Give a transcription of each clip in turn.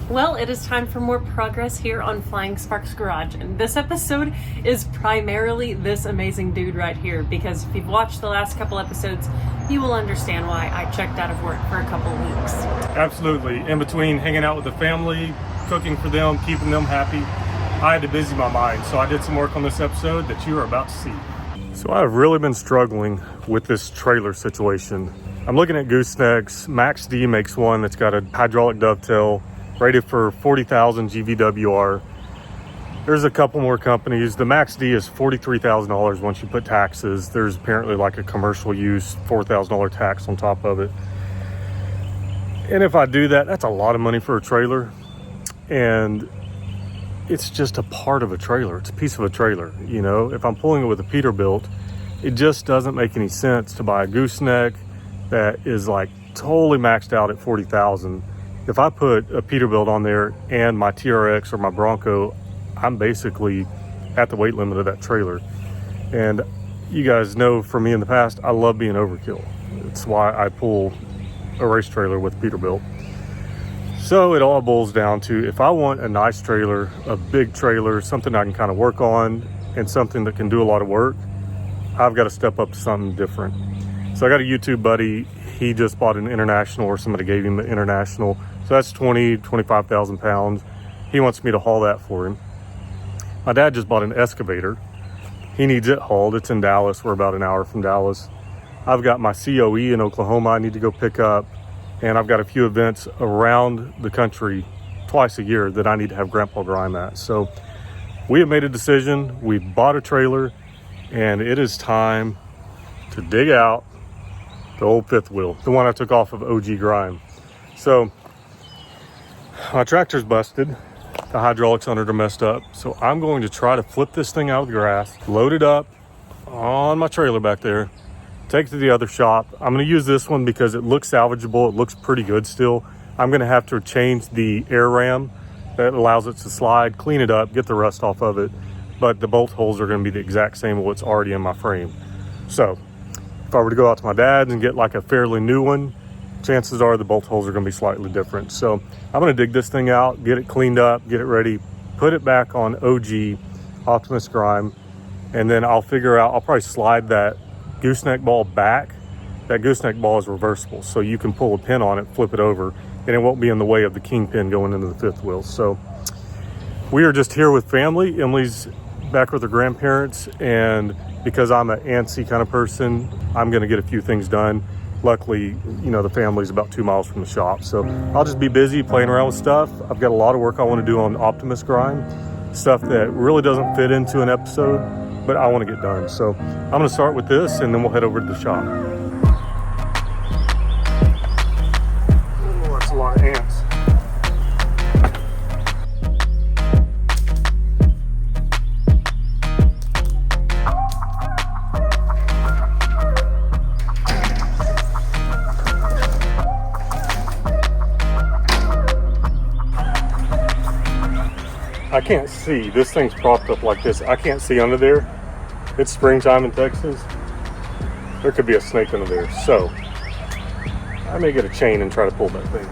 Well, it is time for more progress here on Flying Sparks Garage, and this episode is primarily this amazing dude right here, because if you've watched the last couple episodes, you will understand why I checked out of work for a couple of weeks. Absolutely. In between hanging out with the family, cooking for them, keeping them happy, I had to busy my mind, so I did some work on this episode that you are about to see. So I've really been struggling with this trailer situation. I'm looking at goosenecks. Max D makes one that's got a hydraulic dovetail, rated for 40,000 GVWR. There's a couple more companies. The Max D is $43,000 once you put taxes. There's apparently like a commercial use $4,000 tax on top of it. And if I do that, that's a lot of money for a trailer. And it's just a part of a trailer. It's a piece of a trailer. You know, if I'm pulling it with a Peterbilt, it just doesn't make any sense to buy a gooseneck that is like totally maxed out at 40,000. If I put a Peterbilt on there and my TRX or my Bronco, I'm basically at the weight limit of that trailer. And you guys know from me in the past, I love being overkill. It's why I pull a race trailer with Peterbilt. So it all boils down to, if I want a nice trailer, a big trailer, something I can kind of work on and something that can do a lot of work, I've got to step up to something different. So I got a YouTube buddy. He just bought an International, or somebody gave him the International. So that's 25,000 pounds. He wants me to haul that for him. My dad just bought an excavator. He needs it hauled. It's in Dallas. We're about an hour from Dallas. I've got my COE in Oklahoma I need to go pick up. And I've got a few events around the country twice a year that I need to have Grandpa Grime at. So we have made a decision. We bought a trailer, and it is time to dig out the old fifth wheel, the one I took off of OG Grime. So my tractor's busted. The hydraulics under it are messed up. So I'm going to try to flip this thing out of the grass, load it up on my trailer back there, take it to the other shop. I'm going to use this one because it looks salvageable. It looks pretty good still. I'm going to have to change the air ram that allows it to slide, clean it up, get the rust off of it. But the bolt holes are going to be the exact same as what's already in my frame. So if I were to go out to my dad's and get like a fairly new one, chances are the bolt holes are going to be slightly different. So I'm going to dig this thing out, get it cleaned up, get it ready, put it back on OG Optimus Grime, and then I'll figure out, I'll probably slide that gooseneck ball back. That gooseneck ball is reversible, so you can pull a pin on it, flip it over, and it won't be in the way of the kingpin going into the fifth wheel. So we are just here with family. Emily's back with her grandparents, and because I'm an antsy kind of person, I'm going to get a few things done. Luckily, you know, the family's about 2 miles from the shop, so I'll just be busy playing around with stuff. I've got a lot of work I want to do on Optimus Grime, stuff that really doesn't fit into an episode, but I want to get done. So I'm going to start with this, and then we'll head over to the shop. Oh, that's a lot of ants. I can't see. This thing's propped up like this. I can't see under there. It's springtime in Texas. There could be a snake under there. So I may get a chain and try to pull that thing.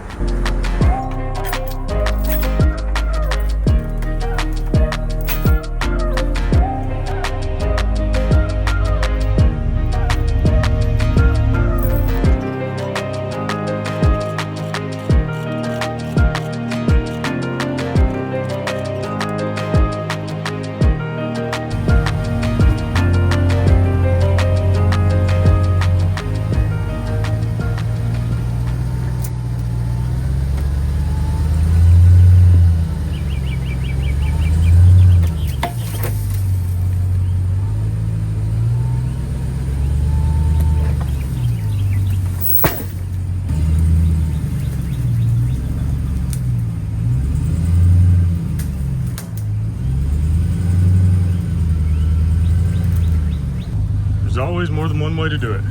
There's always more than one way to do it.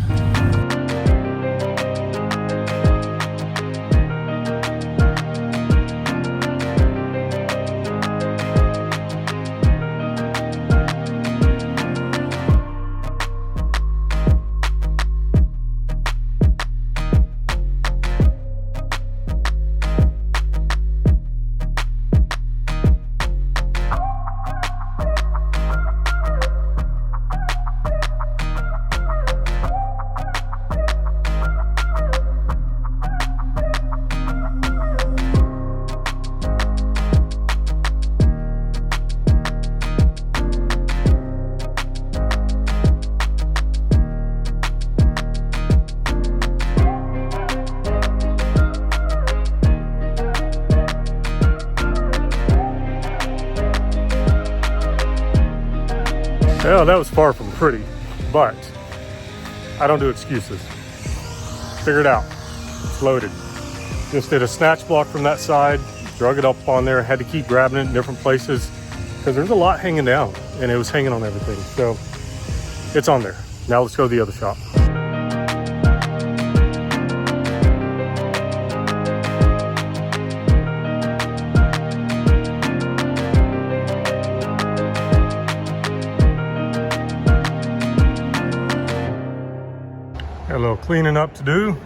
Well, that was far from pretty, but I don't do excuses. Figured it out. It's loaded. Just did a snatch block from that side, drug it up on there, had to keep grabbing it in different places because there's a lot hanging down and it was hanging on everything. So it's on there. Now let's go to the other shop. Got a little cleaning up to do.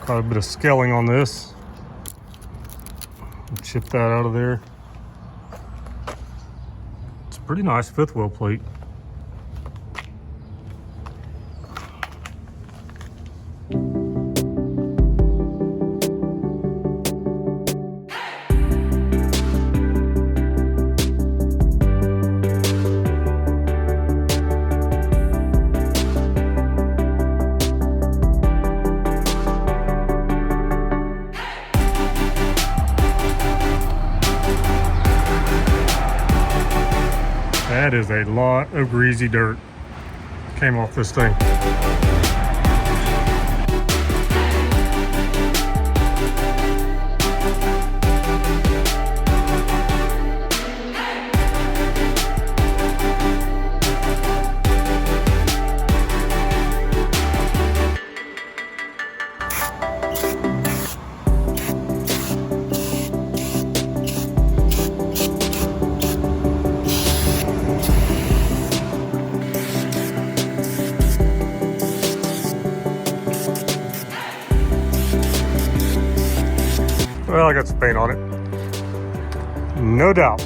Quite a bit of scaling on this. Chip that out of there. It's a pretty nice fifth wheel plate. That is a lot of greasy dirt came off this thing. Well, I got some paint on it. No doubt,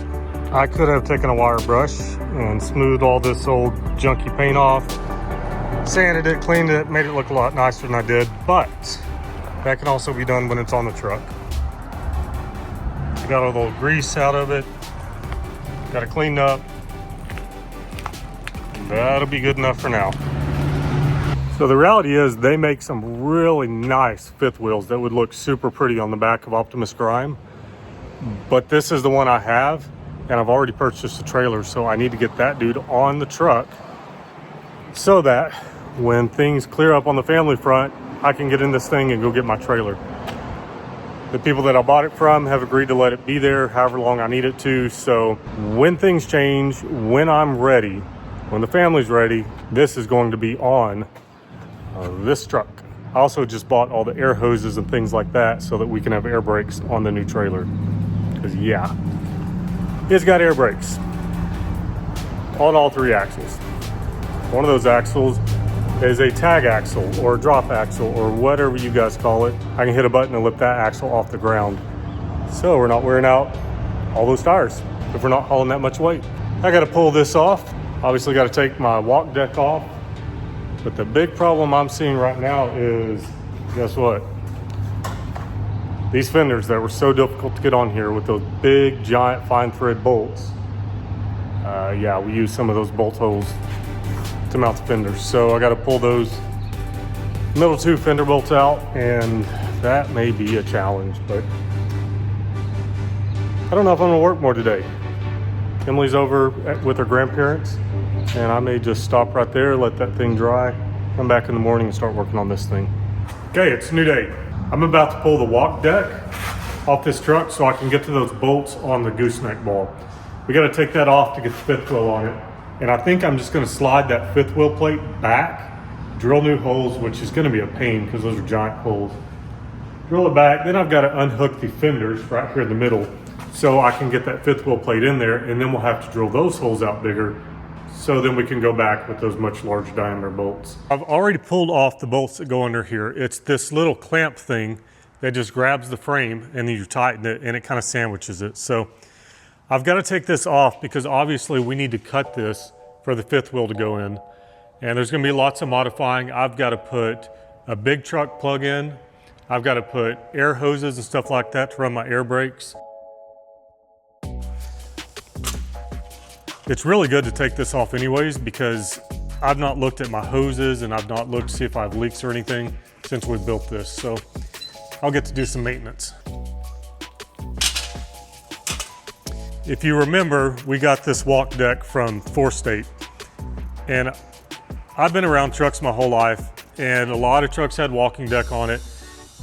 I could have taken a wire brush and smoothed all this old junky paint off, sanded it, cleaned it, made it look a lot nicer than I did, but that can also be done when it's on the truck. Got all the little grease out of it, got it cleaned up. That'll be good enough for now. So the reality is they make some really nice fifth wheels that would look super pretty on the back of Optimus Grime. But this is the one I have, and I've already purchased the trailer, so I need to get that dude on the truck so that when things clear up on the family front, I can get in this thing and go get my trailer. The people that I bought it from have agreed to let it be there however long I need it to, so when things change, when I'm ready, when the family's ready, this is going to be on this truck. I also just bought all the air hoses and things like that so that we can have air brakes on the new trailer. Because yeah, it's got air brakes on all three axles. One of those axles is a tag axle or a drop axle or whatever you guys call it. I can hit a button and lift that axle off the ground. So we're not wearing out all those tires if we're not hauling that much weight. I got to pull this off. Obviously got to take my walk deck off. But the big problem I'm seeing right now is, guess what? These fenders that were so difficult to get on here with those big, giant, fine thread bolts. Yeah, we use some of those bolt holes to mount the fenders. So I got to pull those middle two fender bolts out, and that may be a challenge, but I don't know if I'm gonna work more today. Emily's over with her grandparents, and I may just stop right there, let that thing dry, come back in the morning and start working on this thing. Okay, it's a new day. I'm about to pull the walk deck off this truck so I can get to those bolts on the gooseneck ball. We got to take that off to get the fifth wheel on it. And I think I'm just going to slide that fifth wheel plate back, drill new holes, which is going to be a pain because those are giant holes. Drill it back, then I've got to unhook the fenders right here in the middle so I can get that fifth wheel plate in there, and then we'll have to drill those holes out bigger so then we can go back with those much larger diameter bolts. I've already pulled off the bolts that go under here. It's this little clamp thing that just grabs the frame and then you tighten it and it kind of sandwiches it. So I've got to take this off because obviously we need to cut this for the fifth wheel to go in. And there's going to be lots of modifying. I've got to put a big truck plug in. I've got to put air hoses and stuff like that to run my air brakes. It's really good to take this off anyways because I've not looked at my hoses and I've not looked to see if I have leaks or anything since we built this. So I'll get to do some maintenance. If you remember, we got this walk deck from Four-State, and I've been around trucks my whole life, and a lot of trucks had walking deck on it,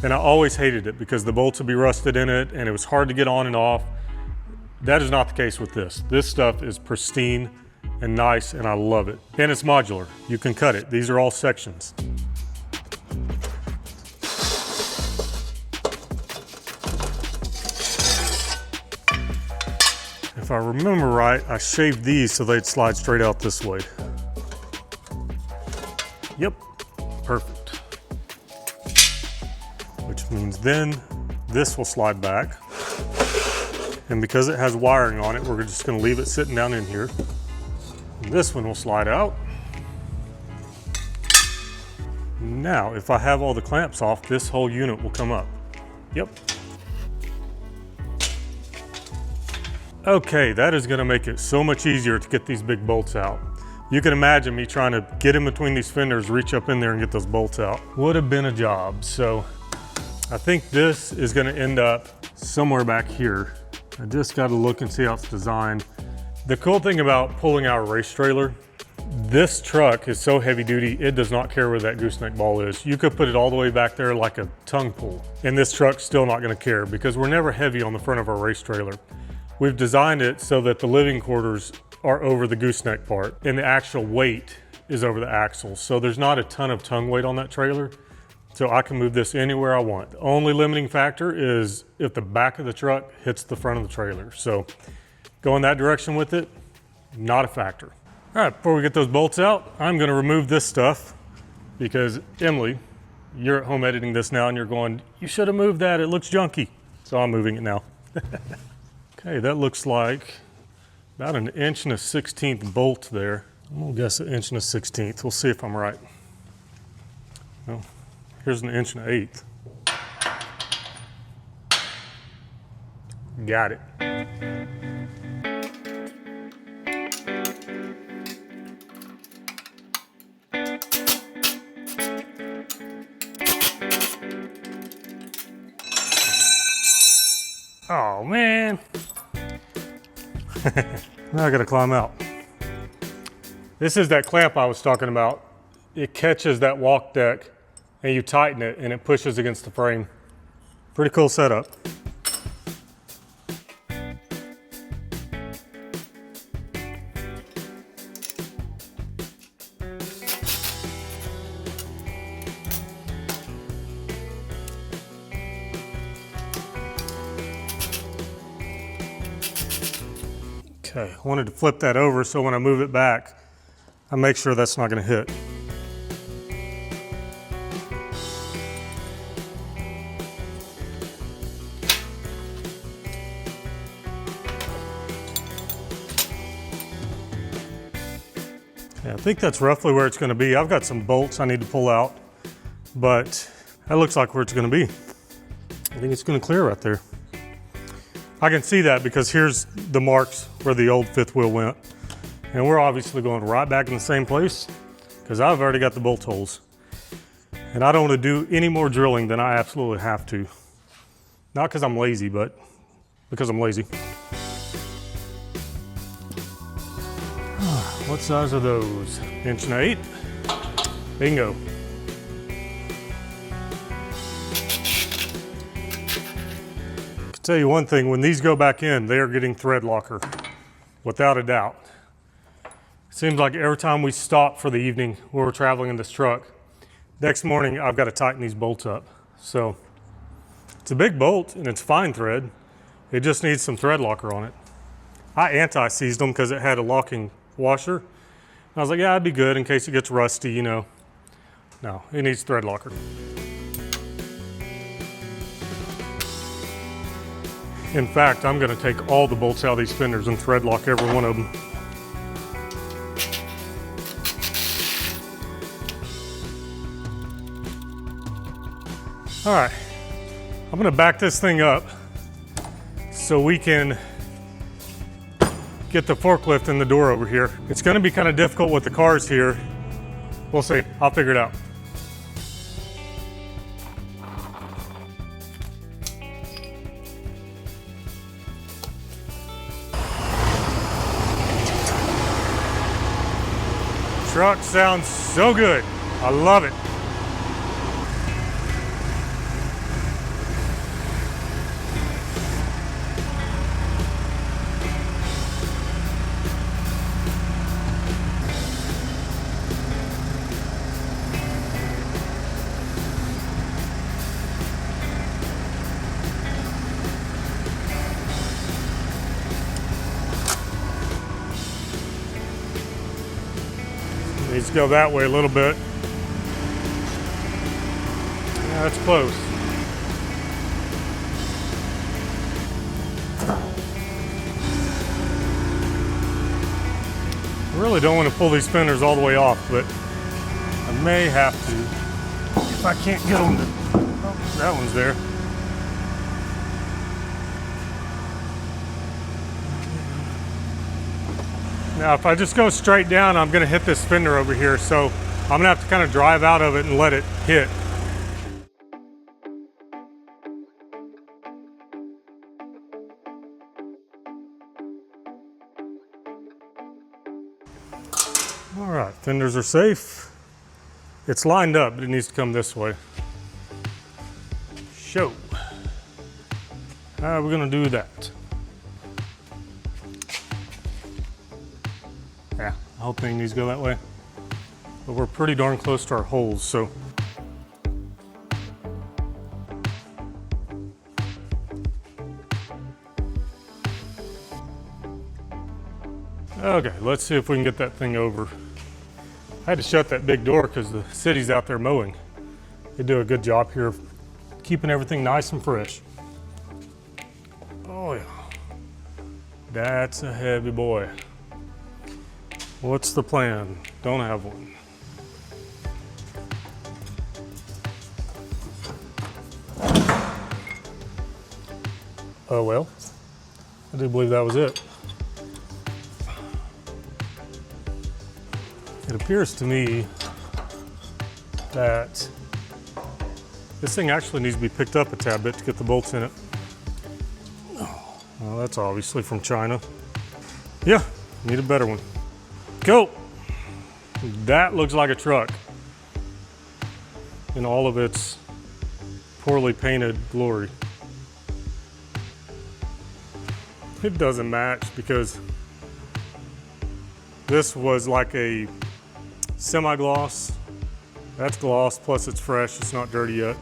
and I always hated it because the bolts would be rusted in it and it was hard to get on and off. That is not the case with this. This stuff is pristine and nice, and I love it. And it's modular. You can cut it. These are all sections. If I remember right, I shaved these so they'd slide straight out this way. Yep, perfect. Which means then this will slide back. And because it has wiring on it, we're just gonna leave it sitting down in here. And this one will slide out. Now, if I have all the clamps off, this whole unit will come up. Yep. Okay, that is gonna make it so much easier to get these big bolts out. You can imagine me trying to get in between these fenders, reach up in there and get those bolts out. Would have been a job. So I think this is gonna end up somewhere back here. I just gotta look and see how it's designed. The cool thing about pulling our race trailer, this truck is so heavy duty, it does not care where that gooseneck ball is. You could put it all the way back there like a tongue pull, and this truck's still not gonna care because we're never heavy on the front of our race trailer. We've designed it so that the living quarters are over the gooseneck part and the actual weight is over the axle. So there's not a ton of tongue weight on that trailer. So I can move this anywhere I want. The only limiting factor is if the back of the truck hits the front of the trailer. So going that direction with it, not a factor. All right, before we get those bolts out, I'm gonna remove this stuff because Emily, you're at home editing this now and you're going, you should have moved that, it looks junky. So I'm moving it now. Okay, that looks like about 1 1/16 bolt there. I'm gonna guess 1 1/16. We'll see if I'm right. Well, here's 1 1/8. Got it. Oh man. Now I gotta climb out. This is that clamp I was talking about. It catches that walk deck and you tighten it and it pushes against the frame. Pretty cool setup. Okay, I wanted to flip that over so when I move it back, I make sure that's not going to hit. Okay, I think that's roughly where it's going to be. I've got some bolts I need to pull out, but that looks like where it's going to be. I think it's going to clear right there. I can see that because here's the marks where the old fifth wheel went. And we're obviously going right back in the same place because I've already got the bolt holes. And I don't want to do any more drilling than I absolutely have to. Not because I'm lazy, but because I'm lazy. What size are those? 1 1/8? Bingo. Tell you one thing, when these go back in, they are getting thread locker, without a doubt. It seems like every time we stop for the evening when we're traveling in this truck, next morning I've got to tighten these bolts up. So it's a big bolt and it's fine thread. It just needs some thread locker on it. I anti-seized them because it had a locking washer. And I was like, yeah, it'd be good in case it gets rusty, you know. No, it needs thread locker. In fact, I'm going to take all the bolts out of these fenders and thread lock every one of them. All right, I'm going to back this thing up so we can get the forklift in the door over here. It's going to be kind of difficult with the cars here. We'll see. I'll figure it out. Truck sounds so good. I love it. Needs to go that way a little bit. Yeah, that's close. I really don't want to pull these fenders all the way off, but I may have to if I can't get them to. Oh, that one's there. Now, if I just go straight down, I'm going to hit this fender over here, so I'm going to have to kind of drive out of it and let it hit. All right, fenders are safe. It's lined up, but it needs to come this way. Show. How are we going to do that? Yeah, the whole thing needs to go that way. But we're pretty darn close to our holes, so. Okay, let's see if we can get that thing over. I had to shut that big door because the city's out there mowing. They do a good job here of keeping everything nice and fresh. Oh yeah, that's a heavy boy. What's the plan? Don't have one. Oh well, I do believe that was it. It appears to me that this thing actually needs to be picked up a tad bit to get the bolts in it. Well, that's obviously from China. Yeah, need a better one. Go! That looks like a truck in all of its poorly painted glory. It doesn't match because this was like a semi-gloss. That's gloss, plus it's fresh, it's not dirty yet.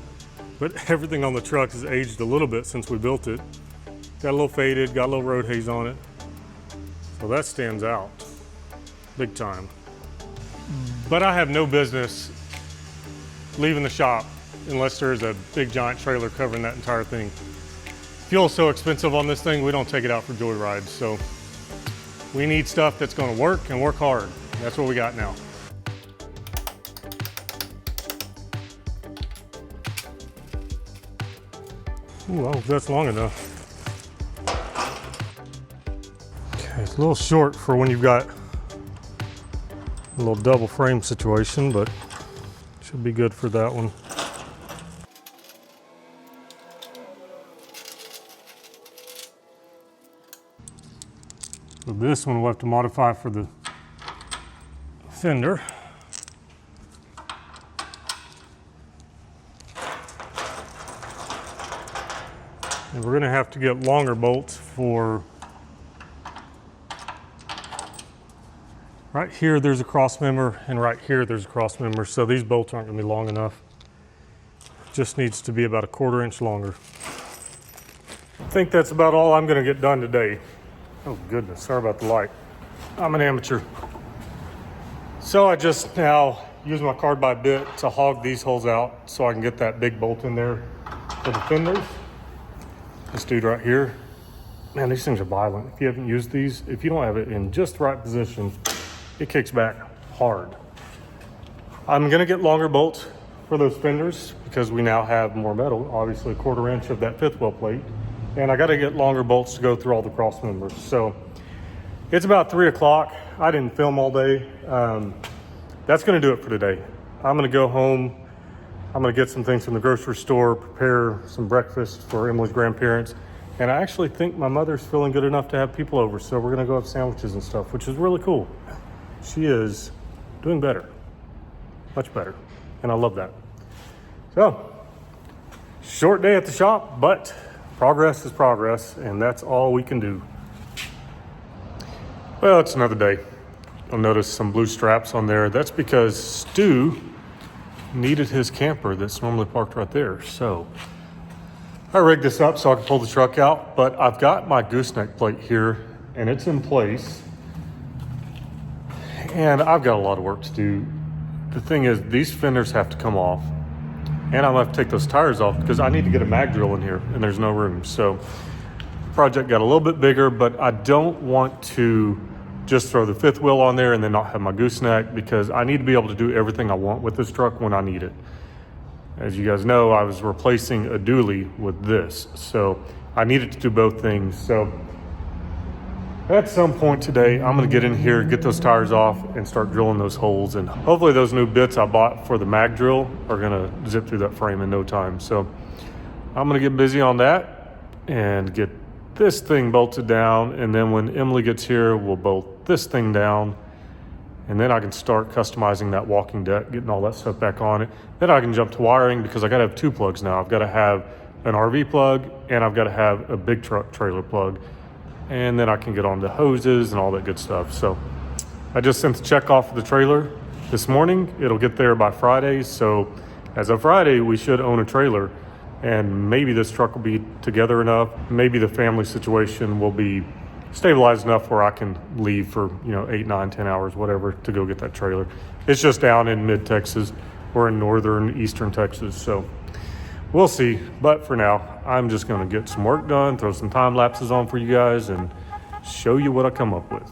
But everything on the truck has aged a little bit since we built it. Got a little faded, got a little road haze on it. So that stands out. Big time. But I have no business leaving the shop unless there's a big giant trailer covering that entire thing. Fuel's so expensive on this thing, we don't take it out for joyrides. So we need stuff that's gonna work and work hard. That's what we got now. Ooh, I hope that's long enough. Okay, it's a little short for when you've got a little double frame situation, but should be good for that one. So this one we'll have to modify for the fender. And we're gonna have to get longer bolts for right here. There's a cross member, and right here there's a cross member. So these bolts aren't gonna be long enough. Just needs to be about a 1/4 inch longer. I think that's about all I'm gonna get done today. Oh goodness, sorry about the light. I'm an amateur. So I just now use my card by bit to hog these holes out so I can get that big bolt in there for the fenders. This dude right here. Man, these things are violent. If you haven't used these, if you don't have it in just the right position, it kicks back hard. I'm gonna get longer bolts for those fenders because we now have more metal, obviously 1/4 inch of that 5th wheel plate. And I gotta get longer bolts to go through all the cross members. So it's about 3 o'clock. I didn't film all day. That's gonna do it for today. I'm gonna go home. I'm gonna get some things from the grocery store, prepare some breakfast for Emily's grandparents. And I actually think my mother's feeling good enough to have people over. So we're gonna go have sandwiches and stuff, which is really cool. She is doing better, much better, and I love that. So, short day at the shop, but progress is progress, and that's all we can do. Well, it's another day. You'll notice some blue straps on there. That's because Stu needed his camper that's normally parked right there. So I rigged this up so I can pull the truck out, but I've got my gooseneck plate here and it's in place. And I've got a lot of work to do. The thing is, these fenders have to come off, and I'm gonna have to take those tires off because I need to get a mag drill in here and there's no room. So the project got a little bit bigger, but I don't want to just throw the fifth wheel on there and then not have my gooseneck, because I need to be able to do everything I want with this truck when I need it. As you guys know, I was replacing a dually with this, so I needed to do both things. So at some point today, I'm gonna get in here, get those tires off, and start drilling those holes. And hopefully those new bits I bought for the mag drill are gonna zip through that frame in no time. So I'm gonna get busy on that and get this thing bolted down. And then when Emily gets here, we'll bolt this thing down. And then I can start customizing that walking deck, getting all that stuff back on it. Then I can jump to wiring, because I gotta have two plugs now. I've gotta have an RV plug and I've gotta have a big truck trailer plug. And then I can get on the hoses and all that good stuff. So I just sent the check off for the trailer this morning. It'll get there by Friday. So as of Friday, we should own a trailer, and maybe this truck will be together enough. Maybe the family situation will be stabilized enough where I can leave for, 8, 9, 10 hours, whatever, to go get that trailer. It's just down in mid-Texas or in northern, eastern Texas. So we'll see. But for now, I'm just going to get some work done, throw some time lapses on for you guys, and show you what I come up with.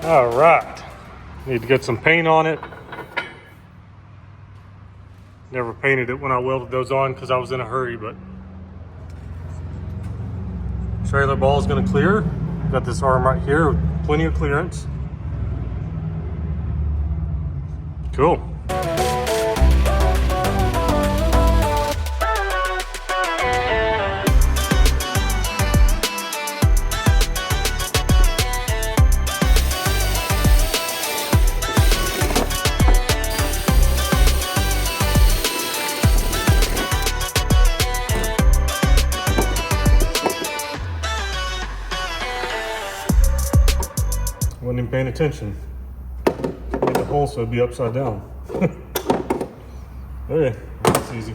All right, need to get some paint on it. Never painted it when I welded those on because I was in a hurry, but trailer ball is gonna clear. Got this arm right here with plenty of clearance. Cool. Wasn't even paying attention. Made the hole so it'd be upside down. Okay, that's easy.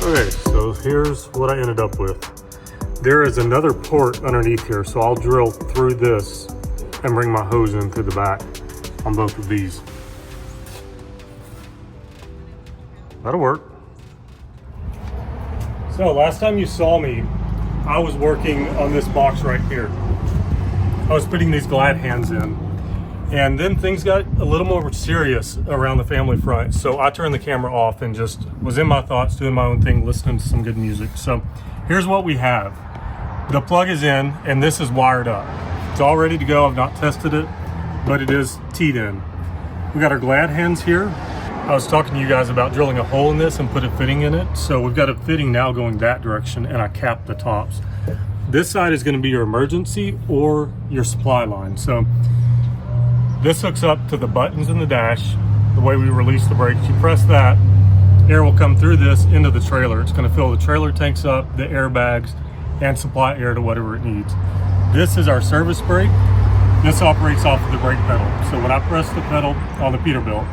Okay, so here's what I ended up with. There is another port underneath here, so I'll drill through this and bring my hose in through the back on both of these. That'll work. So last time you saw me, I was working on this box right here. I was putting these glad hands in. And then things got a little more serious around the family front. So I turned the camera off and just was in my thoughts, doing my own thing, listening to some good music. So here's what we have. The plug is in and this is wired up. It's all ready to go. I've not tested it, but it is teed in. We got our glad hands here. I was talking to you guys about drilling a hole in this and put a fitting in it. So we've got a fitting now going that direction, and I capped the tops. This side is going to be your emergency or your supply line. So this hooks up to the buttons in the dash, the way we release the brakes. You press that, air will come through this into the trailer. It's going to fill the trailer tanks up, the airbags, and supply air to whatever it needs. This is our service brake. This operates off of the brake pedal. So when I press the pedal on the Peterbilt,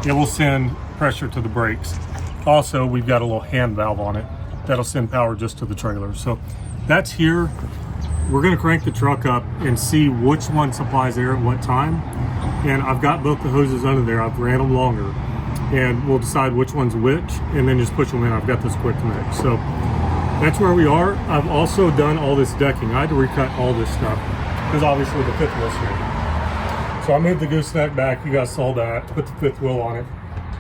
it will send pressure to the brakes. Also, we've got a little hand valve on it that'll send power just to the trailer. So that's here. We're going to crank the truck up and see which one supplies air at what time. And I've got both the hoses under there. I've ran them longer, and we'll decide which one's which and then just push them in. I've got this quick connect. So that's where we are. I've also done all this decking. I had to recut all this stuff because obviously the fifth wheel's here. So I moved the gooseneck back. You guys saw that. Put the fifth wheel on it.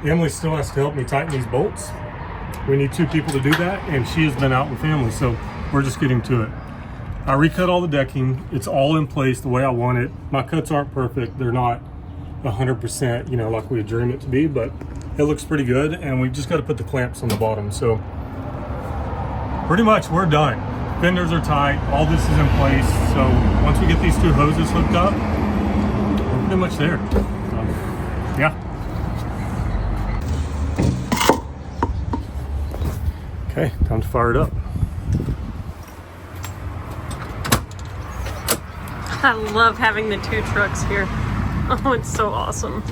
Emily still has to help me tighten these bolts. We need 2 people to do that, and she has been out with family, so we're just getting to it. I recut all the decking. It's all in place the way I want it. My cuts aren't perfect. They're not 100%, you know, like we had dreamed it to be, but it looks pretty good, and we just got to put the clamps on the bottom. So pretty much we're done. Fenders are tight. All this is in place. So once we get these 2 hoses hooked up, we're pretty much there. So, yeah. Okay, time to fire it up. I love having the 2 trucks here. Oh, it's so awesome.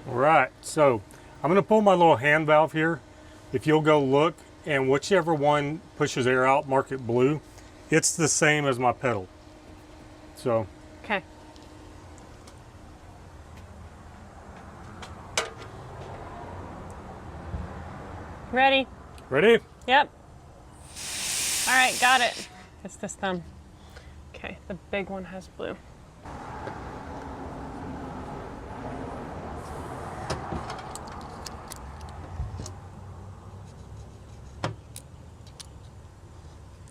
Alright, so I'm going to pull my little hand valve here. If you'll go look, and whichever one pushes air out, mark it blue. It's the same as my pedal. So. Okay. Ready? Ready? Yep. All right, got it. It's this thumb. Okay, the big one has blue.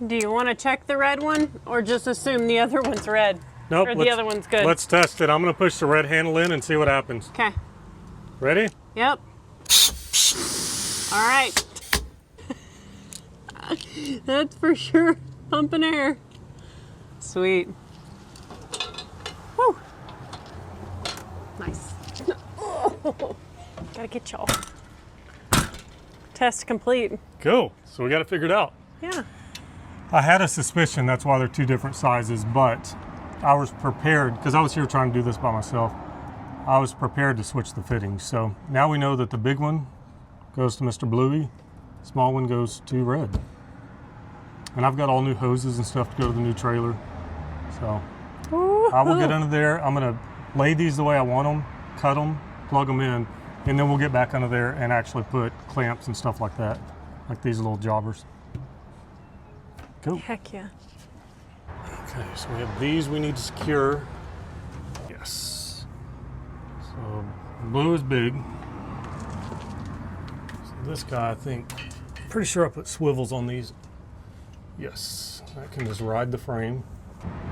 Do you want to check the red one, or just assume the other one's red? Nope. Or the other one's good? Let's test it. I'm going to push the red handle in and see what happens. Okay. Ready? Yep. All right. That's for sure pumping air. Sweet. Woo. Nice. Oh, gotta get y'all. Test complete. Cool. So we got it figured out. Yeah. I had a suspicion that's why they're two different sizes, but I was prepared because I was here trying to do this by myself. I was prepared to switch the fittings. So now we know that the big one goes to Mr. Bluey, small one goes to Red. And I've got all new hoses and stuff to go to the new trailer. So I will get under there. I'm gonna lay these the way I want them, cut them, plug them in, and then we'll get back under there and actually put clamps and stuff like that, like these little jobbers. Cool. Heck yeah. Okay, so we have these we need to secure. Yes. So blue is big. So this guy, I think, pretty sure I put swivels on these. Yes, that can just ride the frame.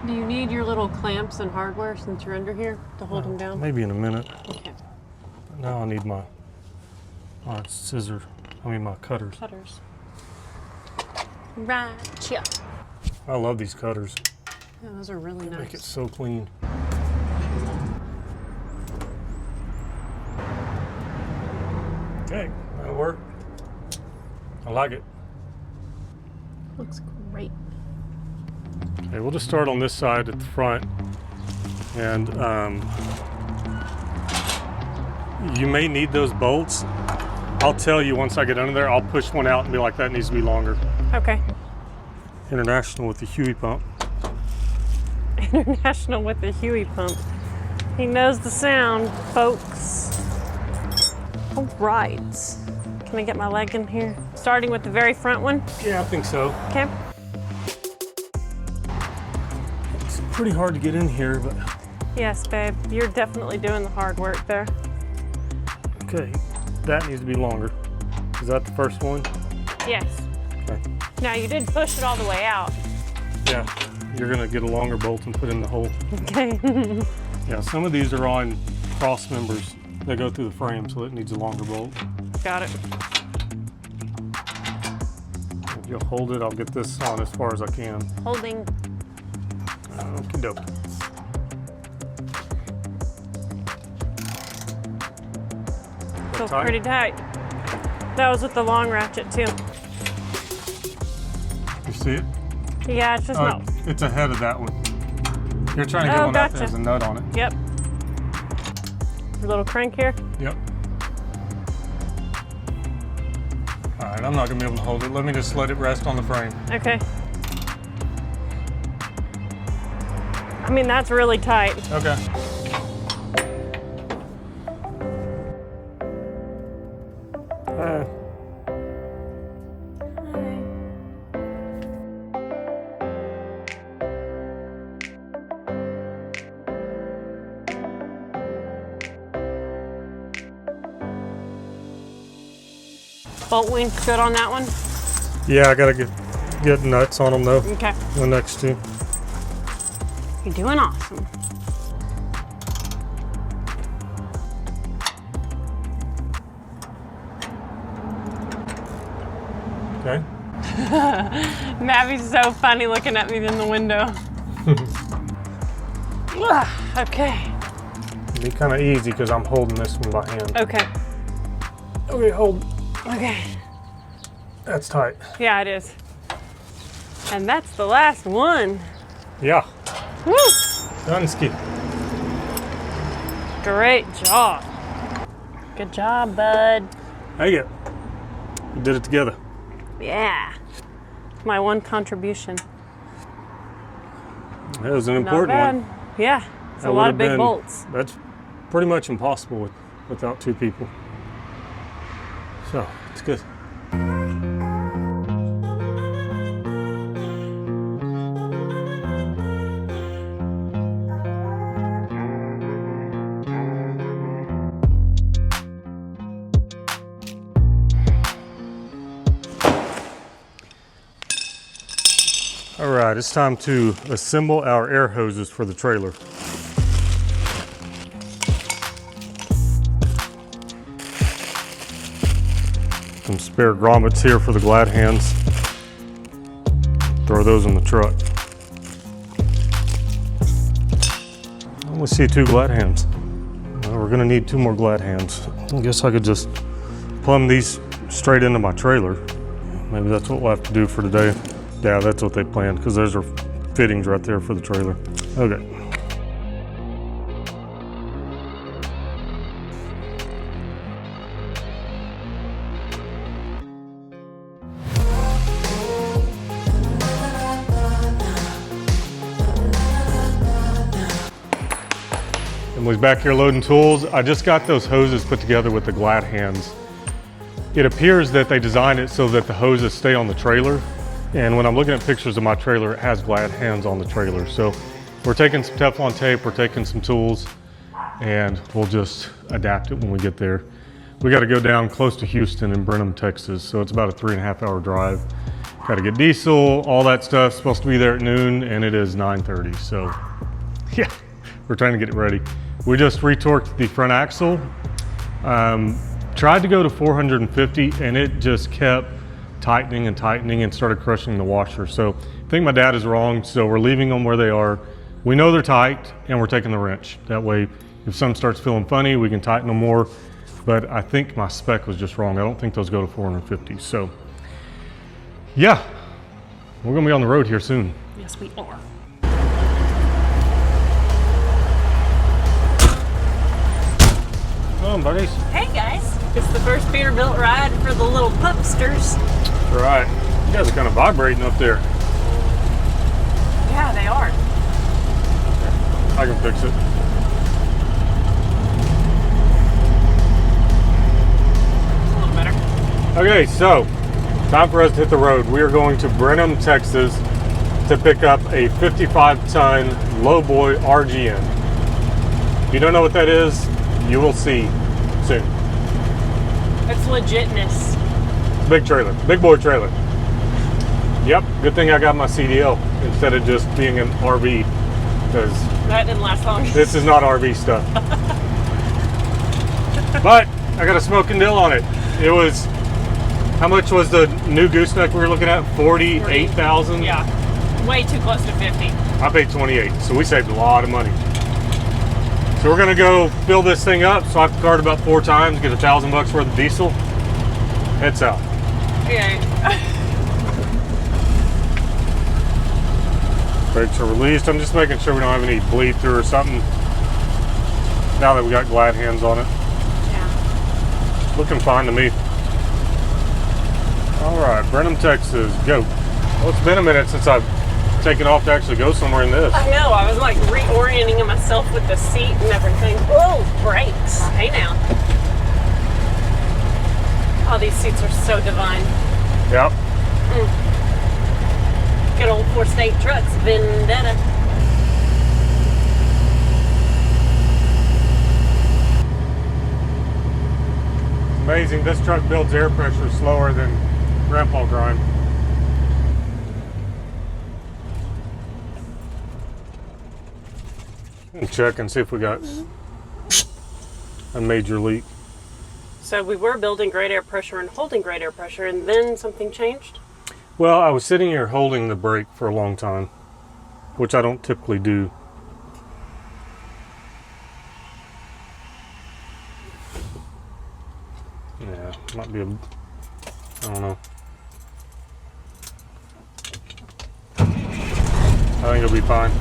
Do you need your little clamps and hardware since you're under here to hold them down? Maybe in a minute. Okay. But now I need my my cutters. Cutters. Right, yeah. I love these cutters. Yeah, those are really nice. Make it so clean. Okay, that'll work. I like it. Looks great. Okay, we'll just start on this side at the front. And you may need those bolts. I'll tell you once I get under there, I'll push one out and be like, that needs to be longer. Okay. International with the Huey pump. International with the Huey pump. He knows the sound, folks. All right. Can I get my leg in here? Starting with the very front one? Yeah, I think so. Okay. It's pretty hard to get in here, but... Yes, babe. You're definitely doing the hard work there. Okay, that needs to be longer. Is that the first one? Yes. Okay. Now, you did push it all the way out. Yeah, you're gonna get a longer bolt and put in the hole. Okay. Yeah, some of these are on cross members. They go through the frame, so it needs a longer bolt. Got it. If you'll hold it, I'll get this on as far as I can. Holding. Okie doke. Feels pretty tight. That was with the long ratchet too. You see it? Yeah, it's just not. It's ahead of that one. You're trying to get one out there as a nut on it. Yep. Your little crank here. Yep. All right, I'm not gonna be able to hold it. Let me just let it rest on the frame. Okay. I mean, that's really tight. Okay. Bolt length good on that one? Yeah, I gotta get nuts on them though. Okay. The next two. You're doing awesome. Okay. Mavi's so funny looking at me in the window. Okay. Be kind of easy because I'm holding this one by hand. Okay. Okay, hold. Okay. That's tight. Yeah, it is. And that's the last one. Yeah. Woo! Dunsky. Great job. Good job, bud. There you go. We did it together. Yeah. My one contribution. That was an Not important bad. one. Yeah. It's a lot of big bolts. That's pretty much impossible without two people. So, it's good. All right, it's time to assemble our air hoses for the trailer. Some spare grommets here for the glad hands. Throw those in the truck. I only see 2 glad hands. Well, we're gonna need 2 more glad hands. I guess I could just plumb these straight into my trailer. Maybe that's what we'll have to do for today. Yeah, that's what they planned, because those are fittings right there for the trailer. Okay. Emily's back here loading tools. I just got those hoses put together with the glad hands. It appears that they designed it so that the hoses stay on the trailer. And when I'm looking at pictures of my trailer, it has glad hands on the trailer. So we're taking some Teflon tape, we're taking some tools, and we'll just adapt it when we get there. We got to go down close to Houston in Brenham, Texas. So it's about a 3.5-hour drive. Got to get diesel, all that stuff. Supposed to be there at noon, and it is 9:30. So yeah, we're trying to get it ready. We just retorqued the front axle. Tried to go to 450, and it just kept tightening and tightening and started crushing the washer. So I think my dad is wrong, so we're leaving them where they are. We know they're tight, and we're taking the wrench. That way, if something starts feeling funny, we can tighten them more. But I think my spec was just wrong. I don't think those go to 450. So yeah, we're gonna be on the road here soon. Yes, we are. Come on, buddies. Hey guys, it's the first Peterbilt ride for the little pupsters. All right, you guys are kind of vibrating up there. Yeah, they are. I can fix it. A little better. Okay, so time for us to hit the road. We are going to Brenham, Texas to pick up a 55-ton lowboy RGN. If you don't know what that is, you will see soon. It's legitness. Big trailer, big boy trailer. Yep, good thing I got my CDL instead of just being an RV, because That didn't last long. this is not RV stuff. But I got a smoking deal on it. It was, how much was the new gooseneck we were looking at? 48,000? Yeah, way too close to 50. I paid 28, so we saved a lot of money. So we're gonna go fill this thing up, swipe the card about 4 times, get $1,000 worth of diesel, head south. Okay. Brakes are released. I'm just making sure we don't have any bleed through or something now that we got glad hands on it. Yeah. Looking fine to me. All right, Brenham, Texas, go. Well, it's been a minute since I've taken off to actually go somewhere in this. I know, I was like reorienting myself with the seat and everything. Oh, brakes. Hey now. Oh, these seats are so divine. Yep. Good old 4-state trucks, Vendetta. Amazing, this truck builds air pressure slower than Grandpa Grime. And check and see if we got a major leak. So we were building great air pressure and holding great air pressure, and then something changed? Well, I was sitting here holding the brake for a long time, which I don't typically do. Yeah, might be a, I don't know. I think it'll be fine.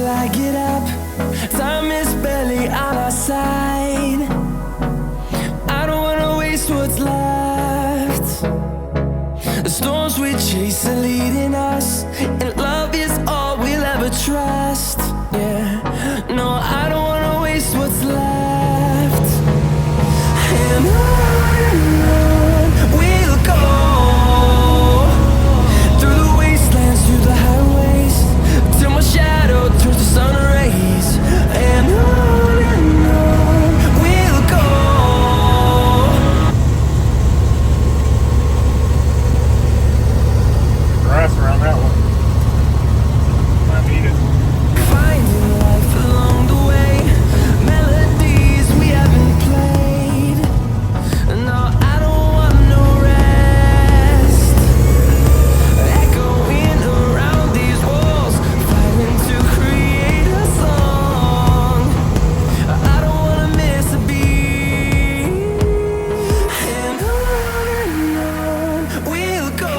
I get up. Time is barely on our side. I don't wanna waste what's left. The storms we chase are leading us, and love is all we'll ever trust. Yeah, no, I don't wanna waste what's left. And on we'll go, through the wastelands, through the highways, till my shadow turns to sun rays. And on we'll go. Grass around that one. I need it. Finding life along the way, melodies we haven't played. No, I don't want no rest. Echoing around these walls, fighting to create a song. I don't wanna miss a beat. And on we'll go,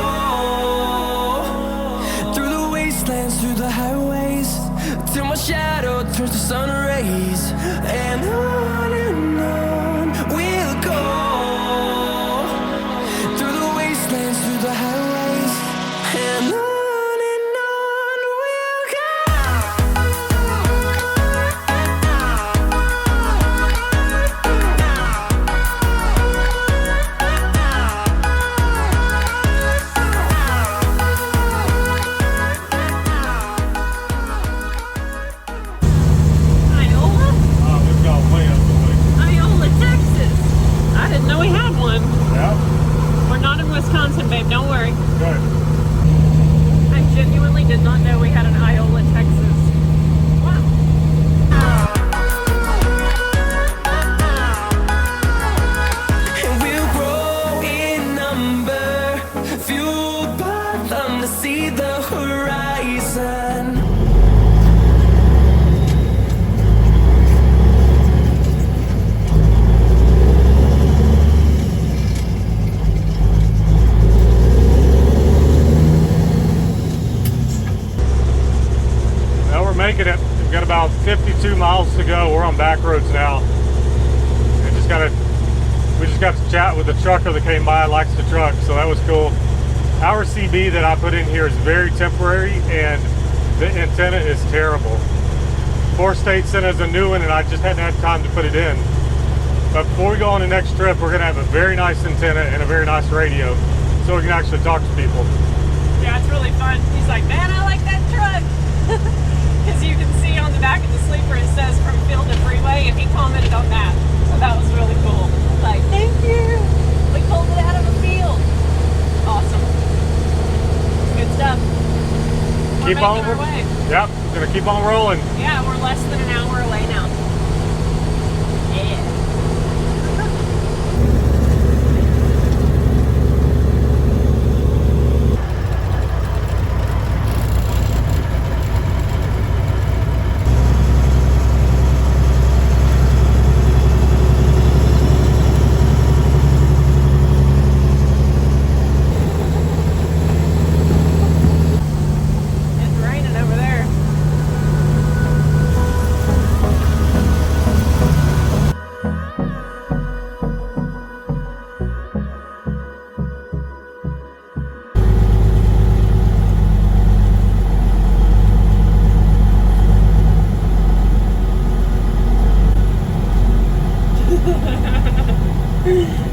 through the wastelands, through the highways, till my shadow turns to sun rays. And on we'll go, through the wastelands, through the highways. And on we'll go. Iola? Oh, we've got way up the way. Iola, Texas. I didn't know we had one. Yeah, We're not in Wisconsin, babe. Don't worry. good. I genuinely did not know we had an Iola, Texas. Wow. And we'll grow in number, fueled by them to see the horizon. Now we're making it. We've got about 52 miles to go. We're on back roads now. We just got to chat with the trucker that came by, likes the truck, so that was cool. Our CB that I put in here is very temporary, and the antenna is terrible. Four State sent us a new one, and I just hadn't had time to put it in. But before we go on the next trip, we're going to have a very nice antenna and a very nice radio, so we can actually talk to people. Yeah, it's really fun. He's like, man, I like that truck. Because you can see on the back of the sleeper it says from field to freeway, and he commented on that. So that was really cool. Like, thank you. We pulled it out of the field. Awesome. Good stuff. We're Keep making on. our way. Yep, we're going to keep on rolling. Yeah, we're less than an hour away now. Yeah. It's raining over there.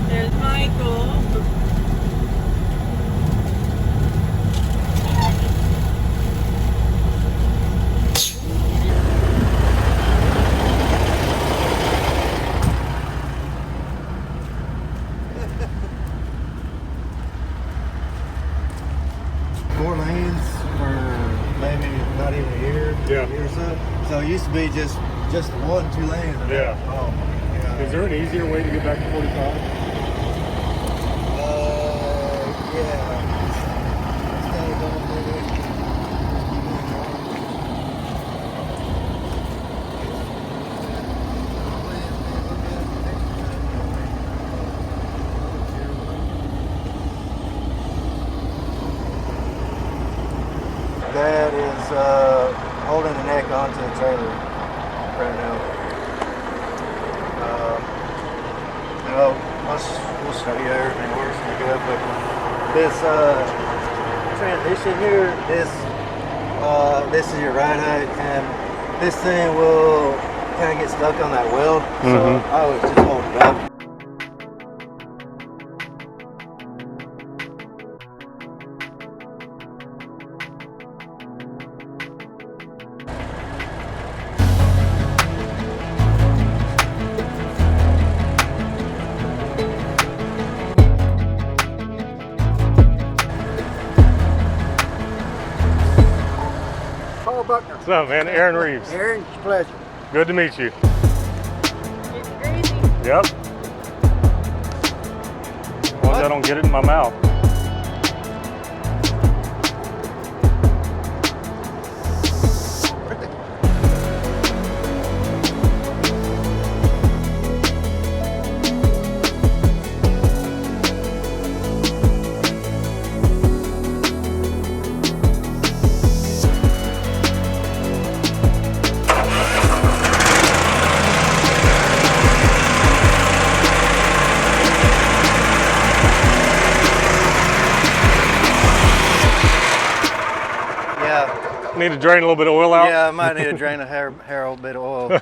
There's Michael. Four lanes for maybe not even a year, Yeah. year or so. So it used to be just 1, 2 lanes. Yeah. Oh my God. Is there an easier way to get back to 45? Yeah. Instead of going through it, just keep on going. That is holding the neck onto the trailer right now. We'll show you everything works when we get up. But this transition here, this is your ride height, and this thing will kind of get stuck on that weld. So I always just hold it up. What's up, man? Aaron Reeves. Aaron, it's a pleasure. Good to meet you. It's crazy. Yep. As long as I don't get it in my mouth. Need to drain a little bit of oil out? Yeah, I might need to drain a hair a little bit of oil.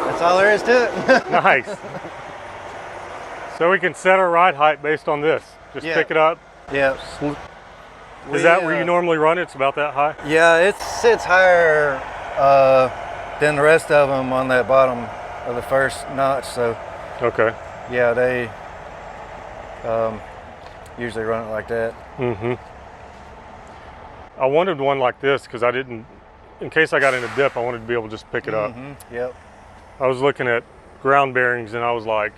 That's all there is to it. Nice. So we can set our ride height based on this. Just pick it up. Yeah. Is that where you normally run it? It's about that high? Yeah, it sits higher than the rest of them on that bottom of the first notch. So okay. Yeah, they usually run it like that. I wanted one like this because I didn't, in case I got in a dip, I wanted to be able to just pick it up. Yep. I was looking at ground bearings and I was like,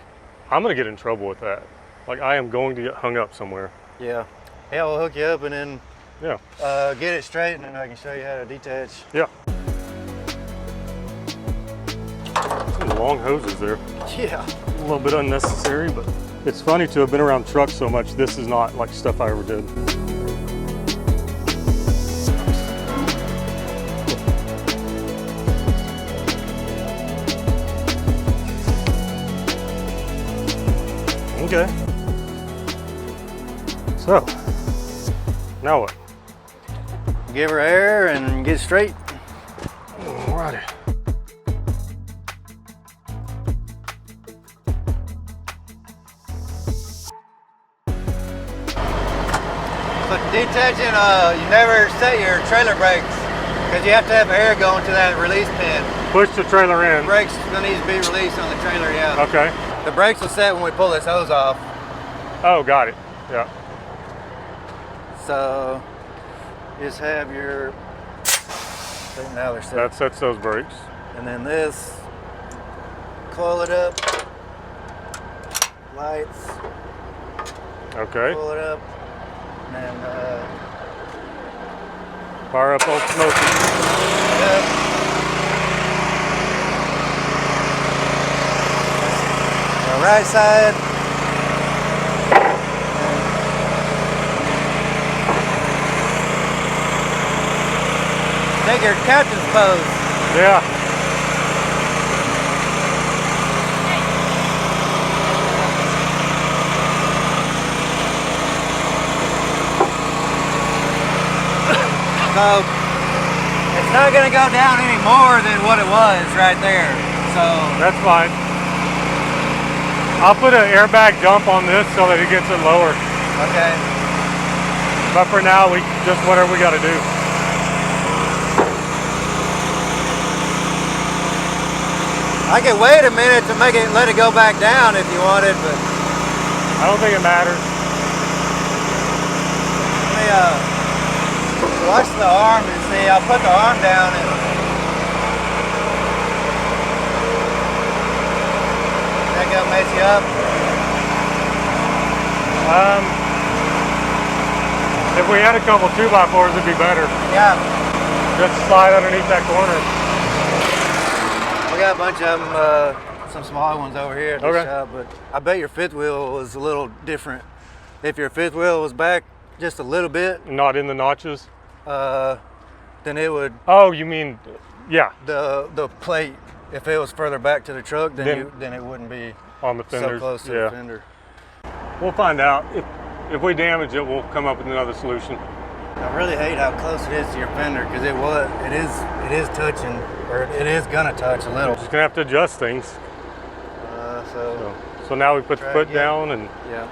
I'm gonna get in trouble with that. Like I am going to get hung up somewhere. Yeah. Yeah, we'll hook you up and then get it straight, and then I can show you how to detach. Yeah. Some long hoses there. Yeah. A little bit unnecessary, but it's funny to have been around trucks so much. This is not like stuff I ever did. Okay. So, now what? Give her air and get straight. Alrighty. So detaching, you never set your trailer brakes because you have to have air going to that release pin. Push the trailer in. The brakes need to be released on the trailer, yeah. Okay. The brakes will set when we pull this hose off. Oh, got it. Yeah. So just have your, now they're set. That sets those brakes. And then this, coil it up, lights, Okay. pull it up, and then Fire up old smoky. Right side. Take your captain's pose. Yeah. So it's not going to go down any more than what it was right there. So That's fine. I'll put an airbag dump on this so that it gets it lower. okay. But for now, we just whatever we got to do. I could wait a minute to make it, let it go back down if you wanted, but I don't think it matters. let me watch the arm and see. I'll put the arm down and up? If we had a couple 2x4s, it'd be better. Yeah. Just slide underneath that corner. We got a bunch of them, some small ones over here at the Okay. shop, but I bet your fifth wheel was a little different. If your fifth wheel was back just a little bit, Not in the notches. then it would, Oh, you mean, yeah, the plate, if it was further back to the truck, then Then- it wouldn't be on the so fenders. close to yeah. the fender. We'll find out. If we damage it, we'll come up with another solution. I really hate how close it is to your fender because it is touching, or it is gonna touch a little. Just gonna have to adjust things. So now we put the Try foot again. down and Yeah.